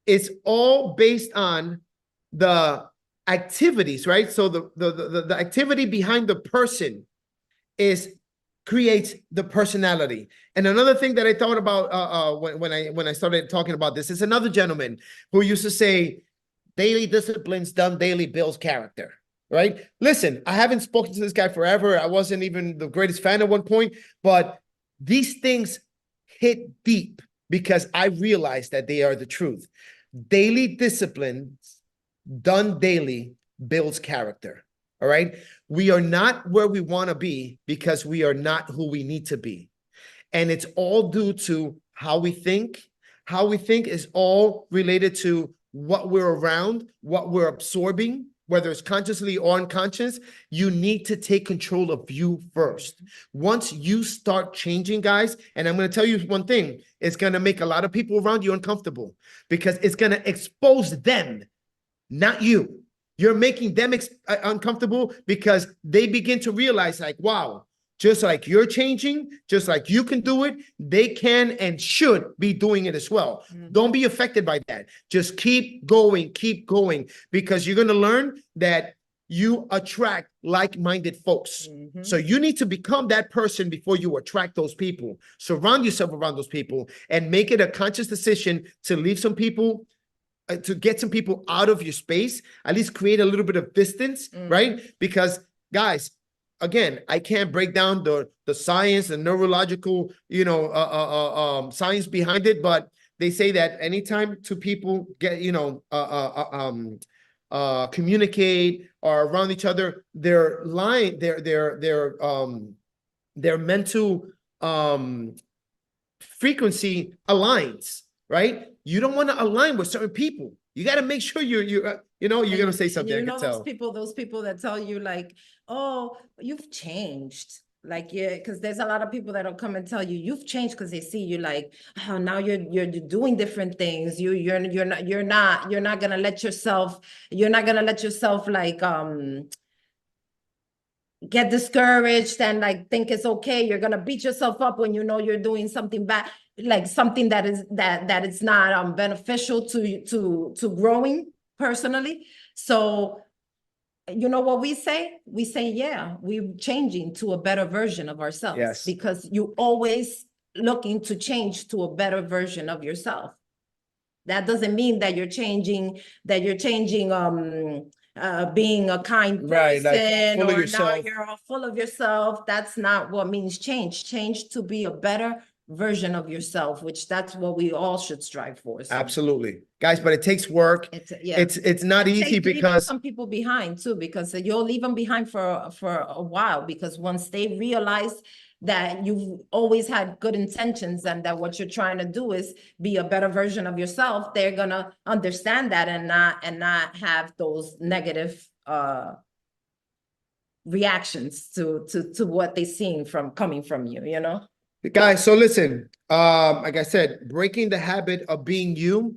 is all based on the activities, right? So the activity behind the person creates the personality. And another thing that I thought about when I started talking about this is another gentleman who used to say, daily disciplines done daily builds character, right? Listen, I haven't spoken to this guy forever. I wasn't even the greatest fan at one point, but these things hit deep because I realized that they are the truth. Daily disciplines done daily builds character. All right. We are not where we want to be because we are not who we need to be. And it's all due to how we think. How we think is all related to what we're around, what we're absorbing, whether it's consciously or unconscious. You need to take control of you first. Once you start changing, guys, and I'm going to tell you one thing, it's going to make a lot of people around you uncomfortable because it's going to expose them, not you. You're making them uncomfortable because they begin to realize, like, wow, just like you're changing, just like you can do it, they can and should be doing it as well. Don't be affected by that. Just keep going, because you're going to learn that you attract like-minded folks. So you need to become that person before you attract those people. Surround yourself around those people and make it a conscious decision to leave some people, to get some people out of your space, at least create a little bit of distance, right? Because, guys, again, I can't break down the science, the neurological, science behind it, but they say that anytime two people get, communicate or around each other, their mental frequency aligns, right? You don't want to align with certain people. You got to make sure you're going to say something. I can tell. Those people that tell you like, oh, you've changed. Like, yeah, because there's a lot of people that'll come and tell you you've changed because they see you like, oh, now you're doing different things. You're not gonna let yourself like get discouraged and like think it's okay. You're gonna beat yourself up when you know you're doing something bad, like something that is not beneficial to growing personally. So you know what we say? We say, yeah, we're changing to a better version of ourselves. Yes. Because you always looking to change to a better version of yourself. That doesn't mean that you're changing being a kind person, right, like full of or yourself. now you're all full of yourself. That's not what means change. Change to be a better version of yourself, which that's what we all should strive for. So. Absolutely, guys, but it takes work. It's not easy because some people behind too, because you'll leave them behind for a while, because once they realize that you've always had good intentions and that what you're trying to do is be a better version of yourself, they're gonna understand that and not have those negative reactions to what they're seeing coming from you, you know? Guys, so listen, like I said, breaking the habit of being you,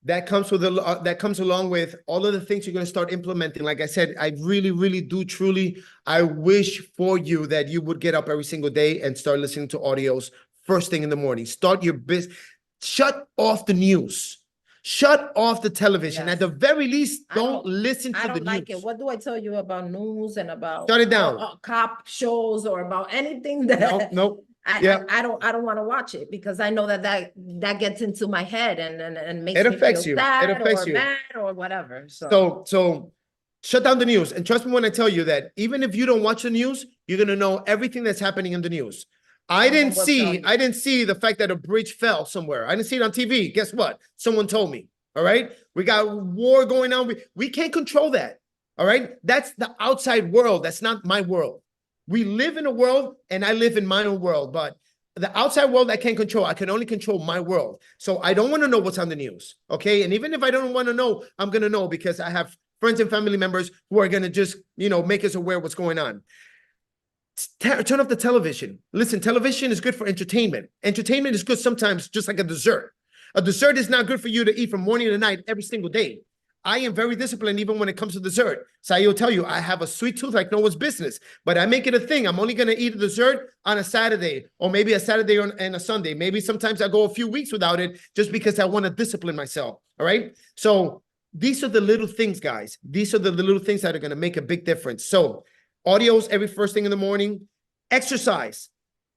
that comes along with all of the things you're going to start implementing. Like I said, I really, really do truly, I wish for you that you would get up every single day and start listening to audios first thing in the morning. Start your business. Shut off the news. Shut off the television. Yes. At the very least, don't listen to the news. I don't like it. What do I tell you about news and about shut it down? Cop shows or about anything that nope. I don't want to watch it, because I know that gets into my head and makes me feel sad or mad or whatever. So shut down the news. And trust me when I tell you that even if you don't watch the news, you're going to know everything that's happening in the news. I didn't see the fact that a bridge fell somewhere. I didn't see it on TV. Guess what? Someone told me. All right. We got war going on. We can't control that. All right. That's the outside world. That's not my world. We live in a world and I live in my own world, but the outside world I can't control. I can only control my world. So I don't want to know what's on the news. Okay. And even if I don't want to know, I'm going to know because I have friends and family members who are going to just, make us aware of what's going on. Turn off the television. Listen, television is good for entertainment. Entertainment is good sometimes, just like a dessert. A dessert is not good for you to eat from morning to night every single day. I am very disciplined even when it comes to dessert. Sahi will tell you, I have a sweet tooth like no one's business, but I make it a thing. I'm only going to eat a dessert on a Saturday, or maybe a Saturday and a Sunday. Maybe sometimes I go a few weeks without it just because I want to discipline myself. All right. So these are the little things, guys. These are the little things that are going to make a big difference. So audios every first thing in the morning, exercise.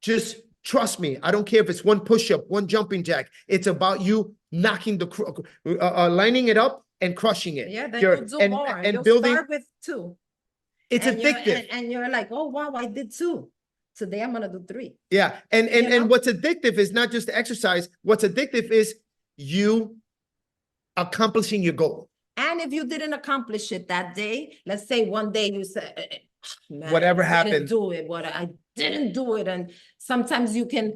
Just trust me. I don't care if it's one push-up, one jumping jack. It's about you knocking lining it up and crushing it. Yeah, then you'll do more. And You'll building. start with 2. It's addictive. And you're like, oh, wow, I did 2. Today I'm going to do 3. Yeah. And what's addictive is not just the exercise. What's addictive is you accomplishing your goal. And if you didn't accomplish it that day, let's say one day you said, man, whatever I didn't happened, do it, what I didn't do it. And sometimes you can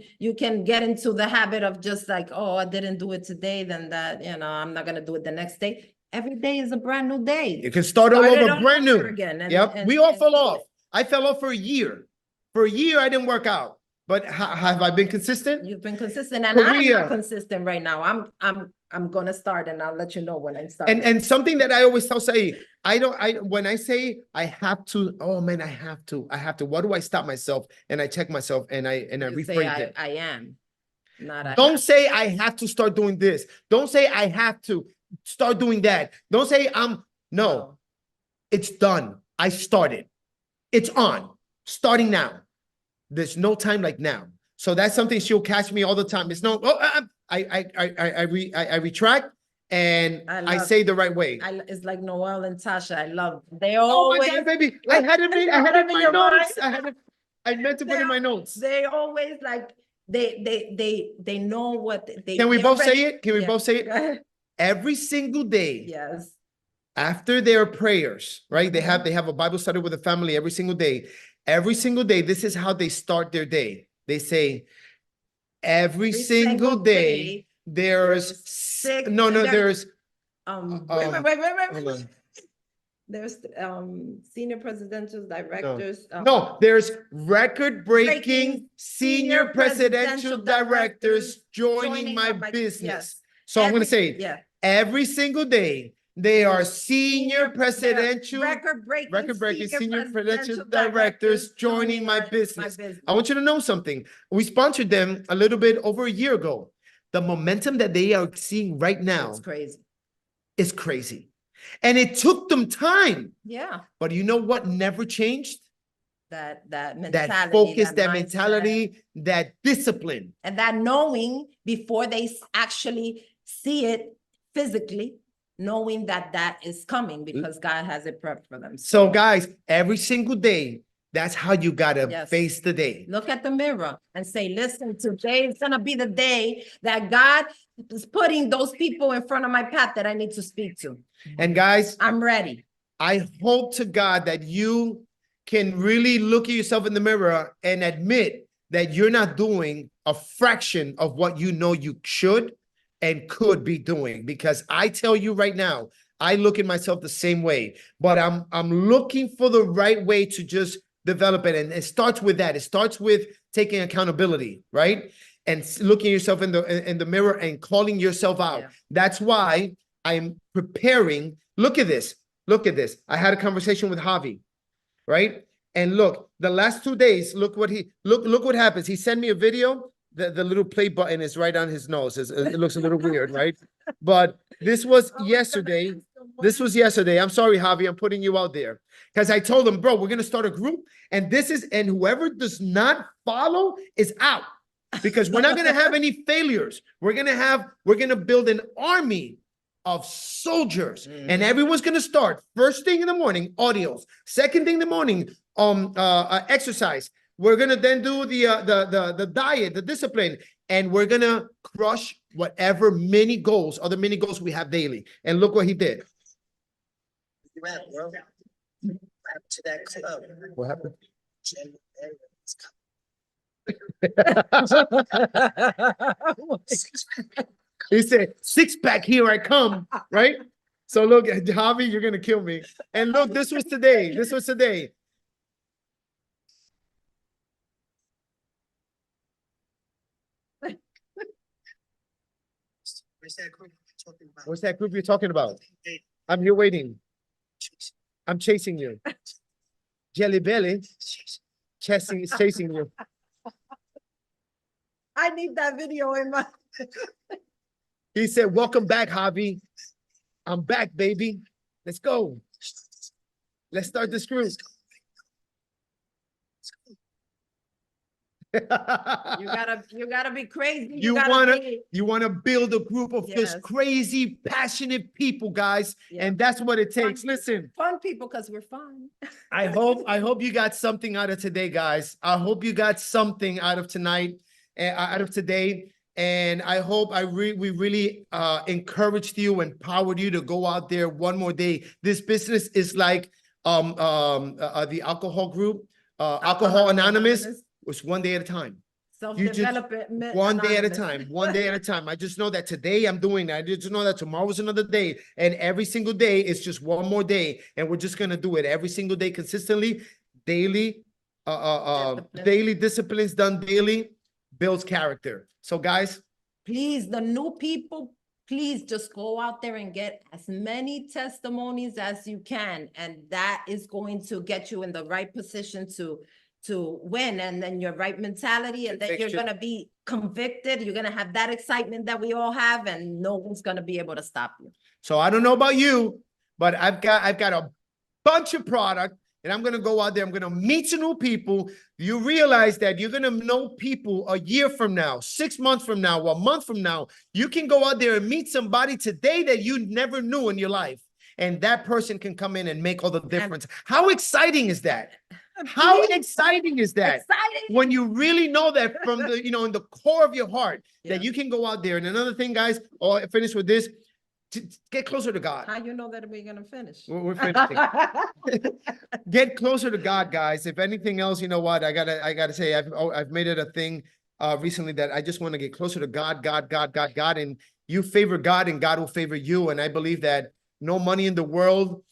get into the habit of just like, oh, I didn't do it today, then that, I'm not going to do it the next day. Every day is a brand new day. you can start all over brand new again. Yep. We all fell off. I fell off for a year. For a year, I didn't work out. But have I been consistent? You've been consistent, and I'm not consistent right now. I'm gonna start, and I'll let you know when I start. And something that I always tell Sahi, when I say I have to, oh man, I have to. What do I stop myself? And I check myself and I rephrase it. I am. Not Don't say I have to start doing this. Don't say I have to start doing that. Don't say no. It's done. I started. It's on. Starting now. There's no time like now. So that's something she'll catch me all the time. It's no, I retract and I say the right way. It's like Noel and Tasha. I love. They always. Oh my God, baby! I had it in my notes. I meant to put in my notes. They always like they know what they. Can we both say it? Can we both say it? Every single day. Yes. After their prayers, right? They have a Bible study with the family every single day. Every single day, this is how they start their day. They say, every single day, there's six. There's wait. There's senior presidential directors. There's record-breaking senior presidential directors joining my business. Yes. So I'm going to say, every single day, they are senior presidential, record-breaking senior presidential directors joining my business. I want you to know something. We sponsored them a little bit over a year ago. The momentum that they are seeing right now is crazy. And it took them time. Yeah. But you know what never changed? That mentality, that focus, that mentality, that discipline. And that knowing before they actually see it physically, knowing that is coming because God has it prepped for them. So guys, every single day, that's how you gotta face the day. Look at the mirror and say, listen, today is gonna be the day that God is putting those people in front of my path that I need to speak to. And guys, I'm ready. I hope to God that you can really look at yourself in the mirror and admit that you're not doing a fraction of what you know you should and could be doing. Because I tell you right now, I look at myself the same way, but I'm looking for the right way to just develop it. And it starts with that. It starts with taking accountability, right? And looking at yourself in the mirror and calling yourself out. Yeah. That's why I'm preparing. Look at this. Look at this. I had a conversation with Javi, right? And look, the last 2 days, look what happens. He sent me a video. The little play button is right on his nose. It looks a little weird, right? But this was yesterday. This was yesterday. I'm sorry, Javi. I'm putting you out there. Because I told him, bro, we're going to start a group. And whoever does not follow is out. Because we're not going to have any failures. We're going to build an army of soldiers. And everyone's going to start first thing in the morning, audios. Second thing in the morning, exercise. We're going to then do the diet, the discipline, and we're going to crush whatever other mini goals we have daily. And look what he did. What happened to that club? What happened? He said, 6-pack, here I come, right? So look, Javi, you're going to kill me. And look, this was today. Where's that group you're talking about? What's that group you're talking about? I'm here waiting. I'm chasing you. Jelly Belly is chasing you. I need that video in my. He said, welcome back, Javi. I'm back, baby. Let's go. Let's start the screw. You gotta be crazy. You wanna build a group of just Yes. crazy, passionate people, guys. Yeah. And that's what it takes. Fun- Listen, Fun people, because we're fun. I hope you got something out of today, guys. I hope you got something out of tonight, out of today. And I hope we really encouraged you, empowered you to go out there one more day. This business is like the alcohol group, Alcohol Anonymous. It's one day at a time. Self-development. One day at a Anonymous. time, one day at a time. I just know that today I'm doing that. I just know that tomorrow's another day. And every single day is just one more day. And we're just gonna do it every single day consistently, daily, daily disciplines done daily builds character. So guys, Please, the new people, please just go out there and get as many testimonies as you can. And that is going to get you in the right position to win, and then your right mentality, and then you're Conviction. gonna be convicted. You're gonna have that excitement that we all have, and no one's gonna be able to stop you. so I don't know about you, but I've got a bunch of product, and I'm gonna go out there. I'm gonna meet some new people. You realize that you're gonna know people a year from now, 6 months from now, a month from now. You can go out there and meet somebody today that you never knew in your life, and that person can come in and make all the difference. How exciting is that? How exciting is that? Exciting. When you really know that from the, in the core of your heart, Yeah. that you can go out there. And another thing, guys, I'll finish with this, to get closer to God. How you know that we're gonna finish? We're finishing. Get closer to God, guys. If anything else, you know what? I gotta say, I've made it a thing recently that I just want to get closer to God, and you favor God and God will favor you. And I believe that no money in the world,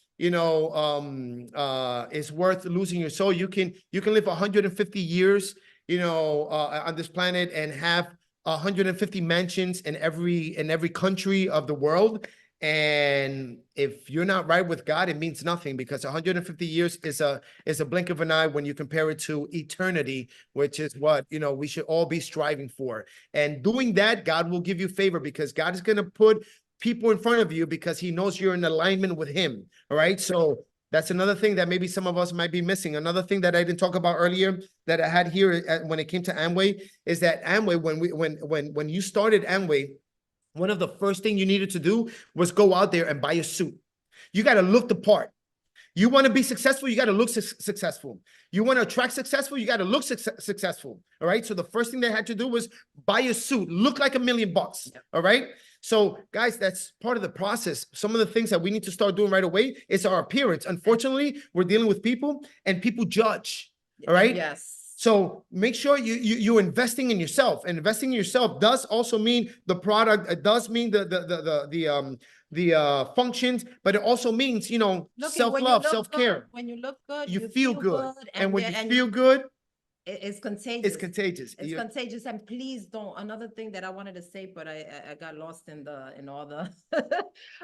is worth losing your soul. You can live 150 years, on this planet and have 150 mansions in every country of the world. And if you're not right with God, it means nothing, because 150 years is a blink of an eye when you compare it to eternity, which is what, we should all be striving for. And doing that, God will give you favor, because God is going to put people in front of you because he knows you're in alignment with him. All right. So that's another thing that maybe some of us might be missing. Another thing that I didn't talk about earlier that I had here when it came to Amway is that Amway, when you started Amway, one of the first things you needed to do was go out there and buy a suit. You got to look the part. You want to be successful, you got to look successful. You want to attract successful, you got to look successful. All right. So the first thing they had to do was buy a suit, look like $1 million. All right. So guys, that's part of the process. Some of the things that we need to start doing right away is our appearance. Unfortunately, we're dealing with people and people judge. All right. Yes. So make sure you're investing in yourself, and investing in yourself does also mean the product. It does mean the functions, but it also means, self-love, self-care. When you look good, You feel good. And when you and feel good, it's contagious. it's contagious. It's contagious. And please don't, another thing that I wanted to say, but I got lost in all the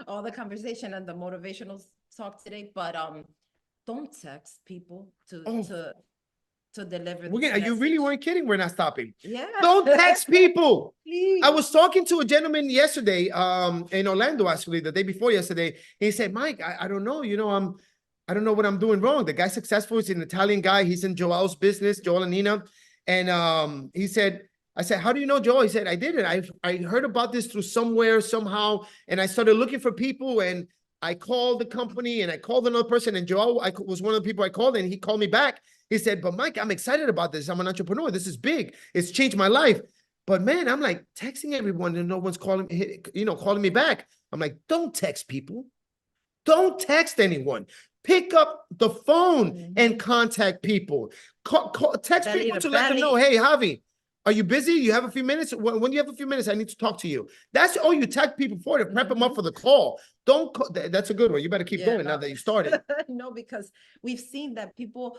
all the conversation and the motivational talk today. But don't text people to deliver. You really weren't kidding. We're not stopping. Yeah. Don't text people. Please. I was talking to a gentleman yesterday, in Orlando, actually, the day before yesterday. He said, Mike, I don't know, I don't know what I'm doing wrong. The guy's successful. He's an Italian guy. He's in Joel's business, Joel and Nina. And I said, how do you know Joel? He said, I did it. I heard about this through somewhere, somehow. And I started looking for people, and I called the company and I called another person, and Joel was one of the people I called, and he called me back. He said, but Mike, I'm excited about this. I'm an entrepreneur. This is big. It's changed my life. But man, I'm like texting everyone and no one's calling me back. I'm like, don't text people. Don't text anyone. Pick up the phone and contact people. Text people to let them know, hey, Javi, Are you busy? You have a few minutes? When you have a few minutes, I need to talk to you. That's all you tag people for, to prep them up for the call. Don't call. That's a good one. You better keep going now that you started. No, because we've seen that people,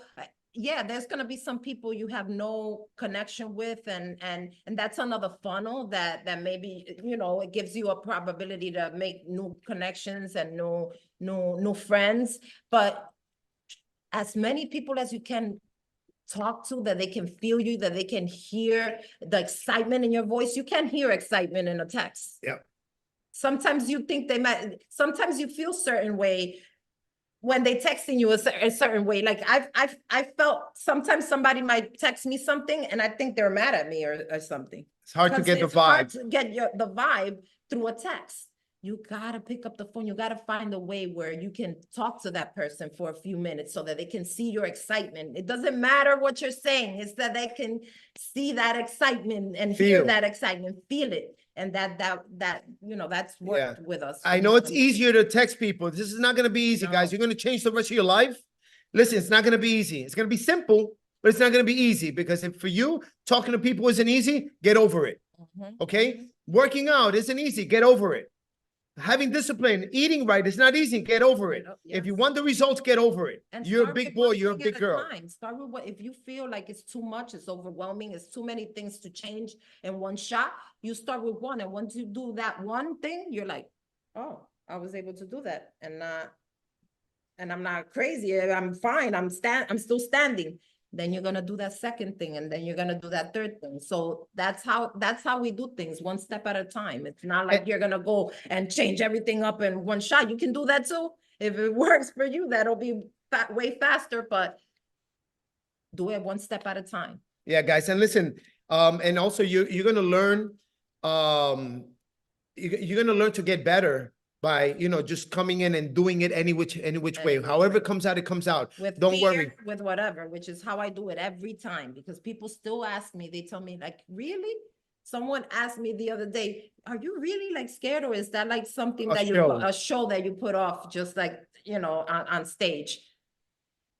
yeah, there's gonna be some people you have no connection with, and that's another funnel that maybe, you know, it gives you a probability to make new connections and new friends. But as many people as you can talk to, that they can feel you, that they can hear the excitement in your voice. You can't hear excitement in a text. Yep. Sometimes you think they might, sometimes you feel certain way when they texting you a certain way. Like I felt sometimes somebody might text me something and I think they're mad at me or something. It's hard to get the It's hard vibe. to get the vibe through a text. You gotta pick up the phone. You gotta find a way where you can talk to that person for a few minutes so that they can see your excitement. It doesn't matter what you're saying. It's that they can see that excitement and hear that excitement, feel it. And that you know, that's worked with us. I know it's easier to text people. This is not going to be easy, guys. You're going to change the rest of your life. Listen, it's not going to be easy. It's going to be simple, but it's not going to be easy, because if for you, talking to people isn't easy, get over it. Okay? Working out isn't easy. Get over it. Having discipline, eating right is not easy. Get over it. If you want the results, get over it. And you're a big boy. You're a big girl. Start with what, if you feel like it's too much, it's overwhelming, it's too many things to change in one shot, you start with one. And once you do that one thing, you're like, oh, I was able to do that. And I'm not crazy. I'm fine. I'm still standing. Then you're gonna do that second thing, and then you're gonna do that third thing. So that's how we do things, one step at a time. It's not like you're gonna go and change everything up in one shot. You can do that too. If it works for you, that'll be way faster, but do it one step at a time. Yeah, guys, and listen, and also you're gonna learn, you're gonna learn to get better by, you know, just coming in and doing it any which way. However it comes out, it comes out. Don't worry. With whatever, which is how I do it every time, because people still ask me, they tell me like, really? Someone asked me the other day, are you really like scared, or is that like something that a show that you put off just like, you know, on stage?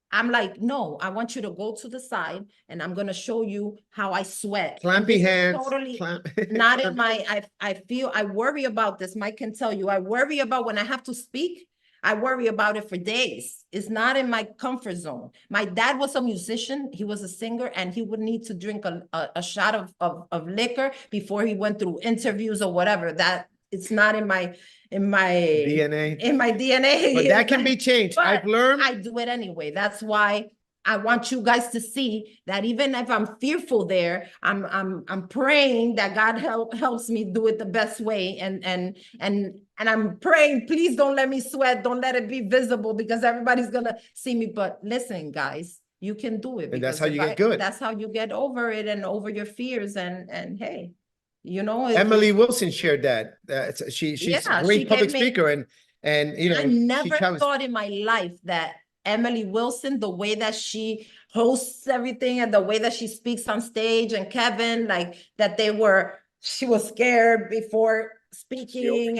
I'm like, no, I want you to go to the side and I'm going to show you how I sweat. Clampy hands. Totally not in my, I worry about this. Mike can tell you, I worry about when I have to speak. I worry about it for days. It's not in my comfort zone. My dad was a musician. He was a singer, and he would need to drink a shot of liquor before he went through interviews or whatever. That it's not in my DNA. In my DNA. But that can be changed. But I've learned. I do it anyway. That's why I want you guys to see that even if I'm fearful there, I'm praying that God helps me do it the best way. And I'm praying, please don't let me sweat. Don't let it be visible, because everybody's gonna see me. But listen, guys, you can do it. And that's how you get good. That's how you get over it and over your fears. And hey, you know, Emily Wilson shared that. She's a great public speaker, and you know, I never thought in my life that Emily Wilson, the way that she hosts everything and the way that she speaks on stage, and Kevin, like that she was scared before speaking,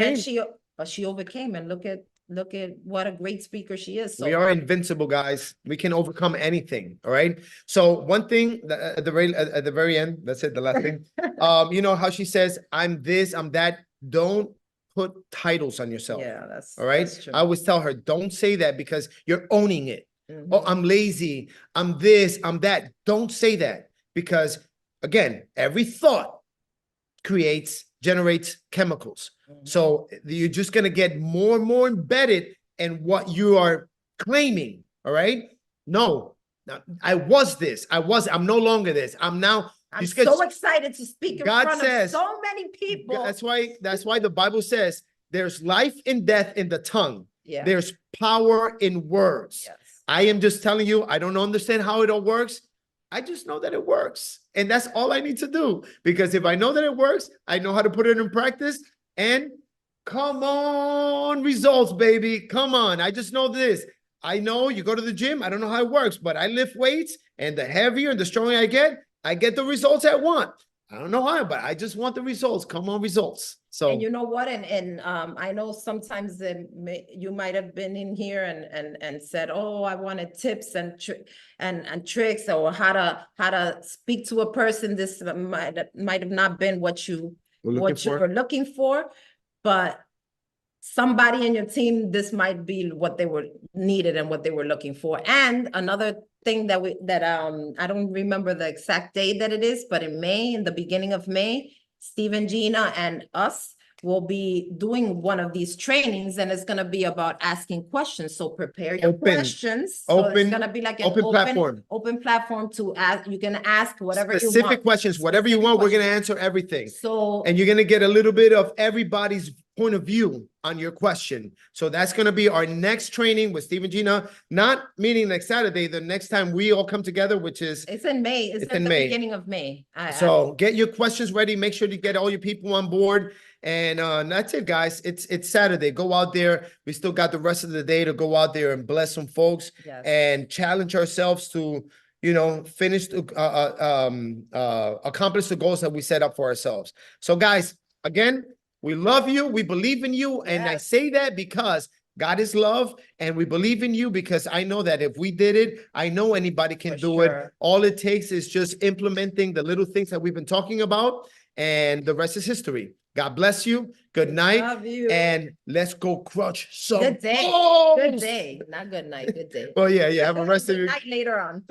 but she overcame, and look at what a great speaker she is. So we are invincible, guys. We can overcome anything. All right. So one thing at the very end, that's it. The last thing, you know how she says, I'm this, I'm that. Don't put titles on yourself. Yeah, that's all right. That's true. I always tell her, don't say that, because you're owning it. Oh, I'm lazy. I'm this, I'm that. Don't say that, because again, every thought generates chemicals. So you're just going to get more and more embedded in what you are claiming. All right. No, I was this. I'm no longer this. I'm now. I'm so excited to speak in front of so many people. That's why the Bible says there's life and death in the tongue. Yeah. There's power in words. Yes. I am just telling you, I don't understand how it all works. I just know that it works. And that's all I need to do. Because if I know that it works, I know how to put it in practice. And come on, results, baby. Come on. I just know this. I know you go to the gym. I don't know how it works, but I lift weights, and the heavier and the stronger I get the results I want. I don't know how, but I just want the results. Come on, results. So And you know what? And I know sometimes you might have been in here and said, oh, I wanted tips and tricks, or how to speak to a person. This might have not been what you were looking for, but somebody in your team, this might be what they were needed and what they were looking for. And another thing that I don't remember the exact date that it is, but in May, in the beginning of May, Steve and Gina and us will be doing one of these trainings, and it's gonna be about asking questions. So prepare your questions. So it's gonna be like an open platform to ask. You can ask whatever you want. Specific questions, whatever you want, we're gonna answer everything. So, and you're gonna get a little bit of everybody's point of view on your question. So that's gonna be our next training with Steve and Gina, not meeting next Saturday, the next time we all come together, which is it's in May. It's in the beginning of May. So get your questions ready. Make sure you get all your people on board. And that's it, guys. It's Saturday. Go out there. We still got the rest of the day to go out there and bless some folks and challenge ourselves to, you know, finish, accomplish the goals that we set up for ourselves. So, guys, again, we love you. We believe in you. And I say that because God is love, and we believe in you, because I know that if we did it, I know anybody can do it. All it takes is just implementing the little things that we've been talking about, and the rest is history. God bless you. Good night. Love you. And let's go crush some. Good day. balls. Good day. Not good night. Good day. Well, yeah. Have a rest of Good your night later on.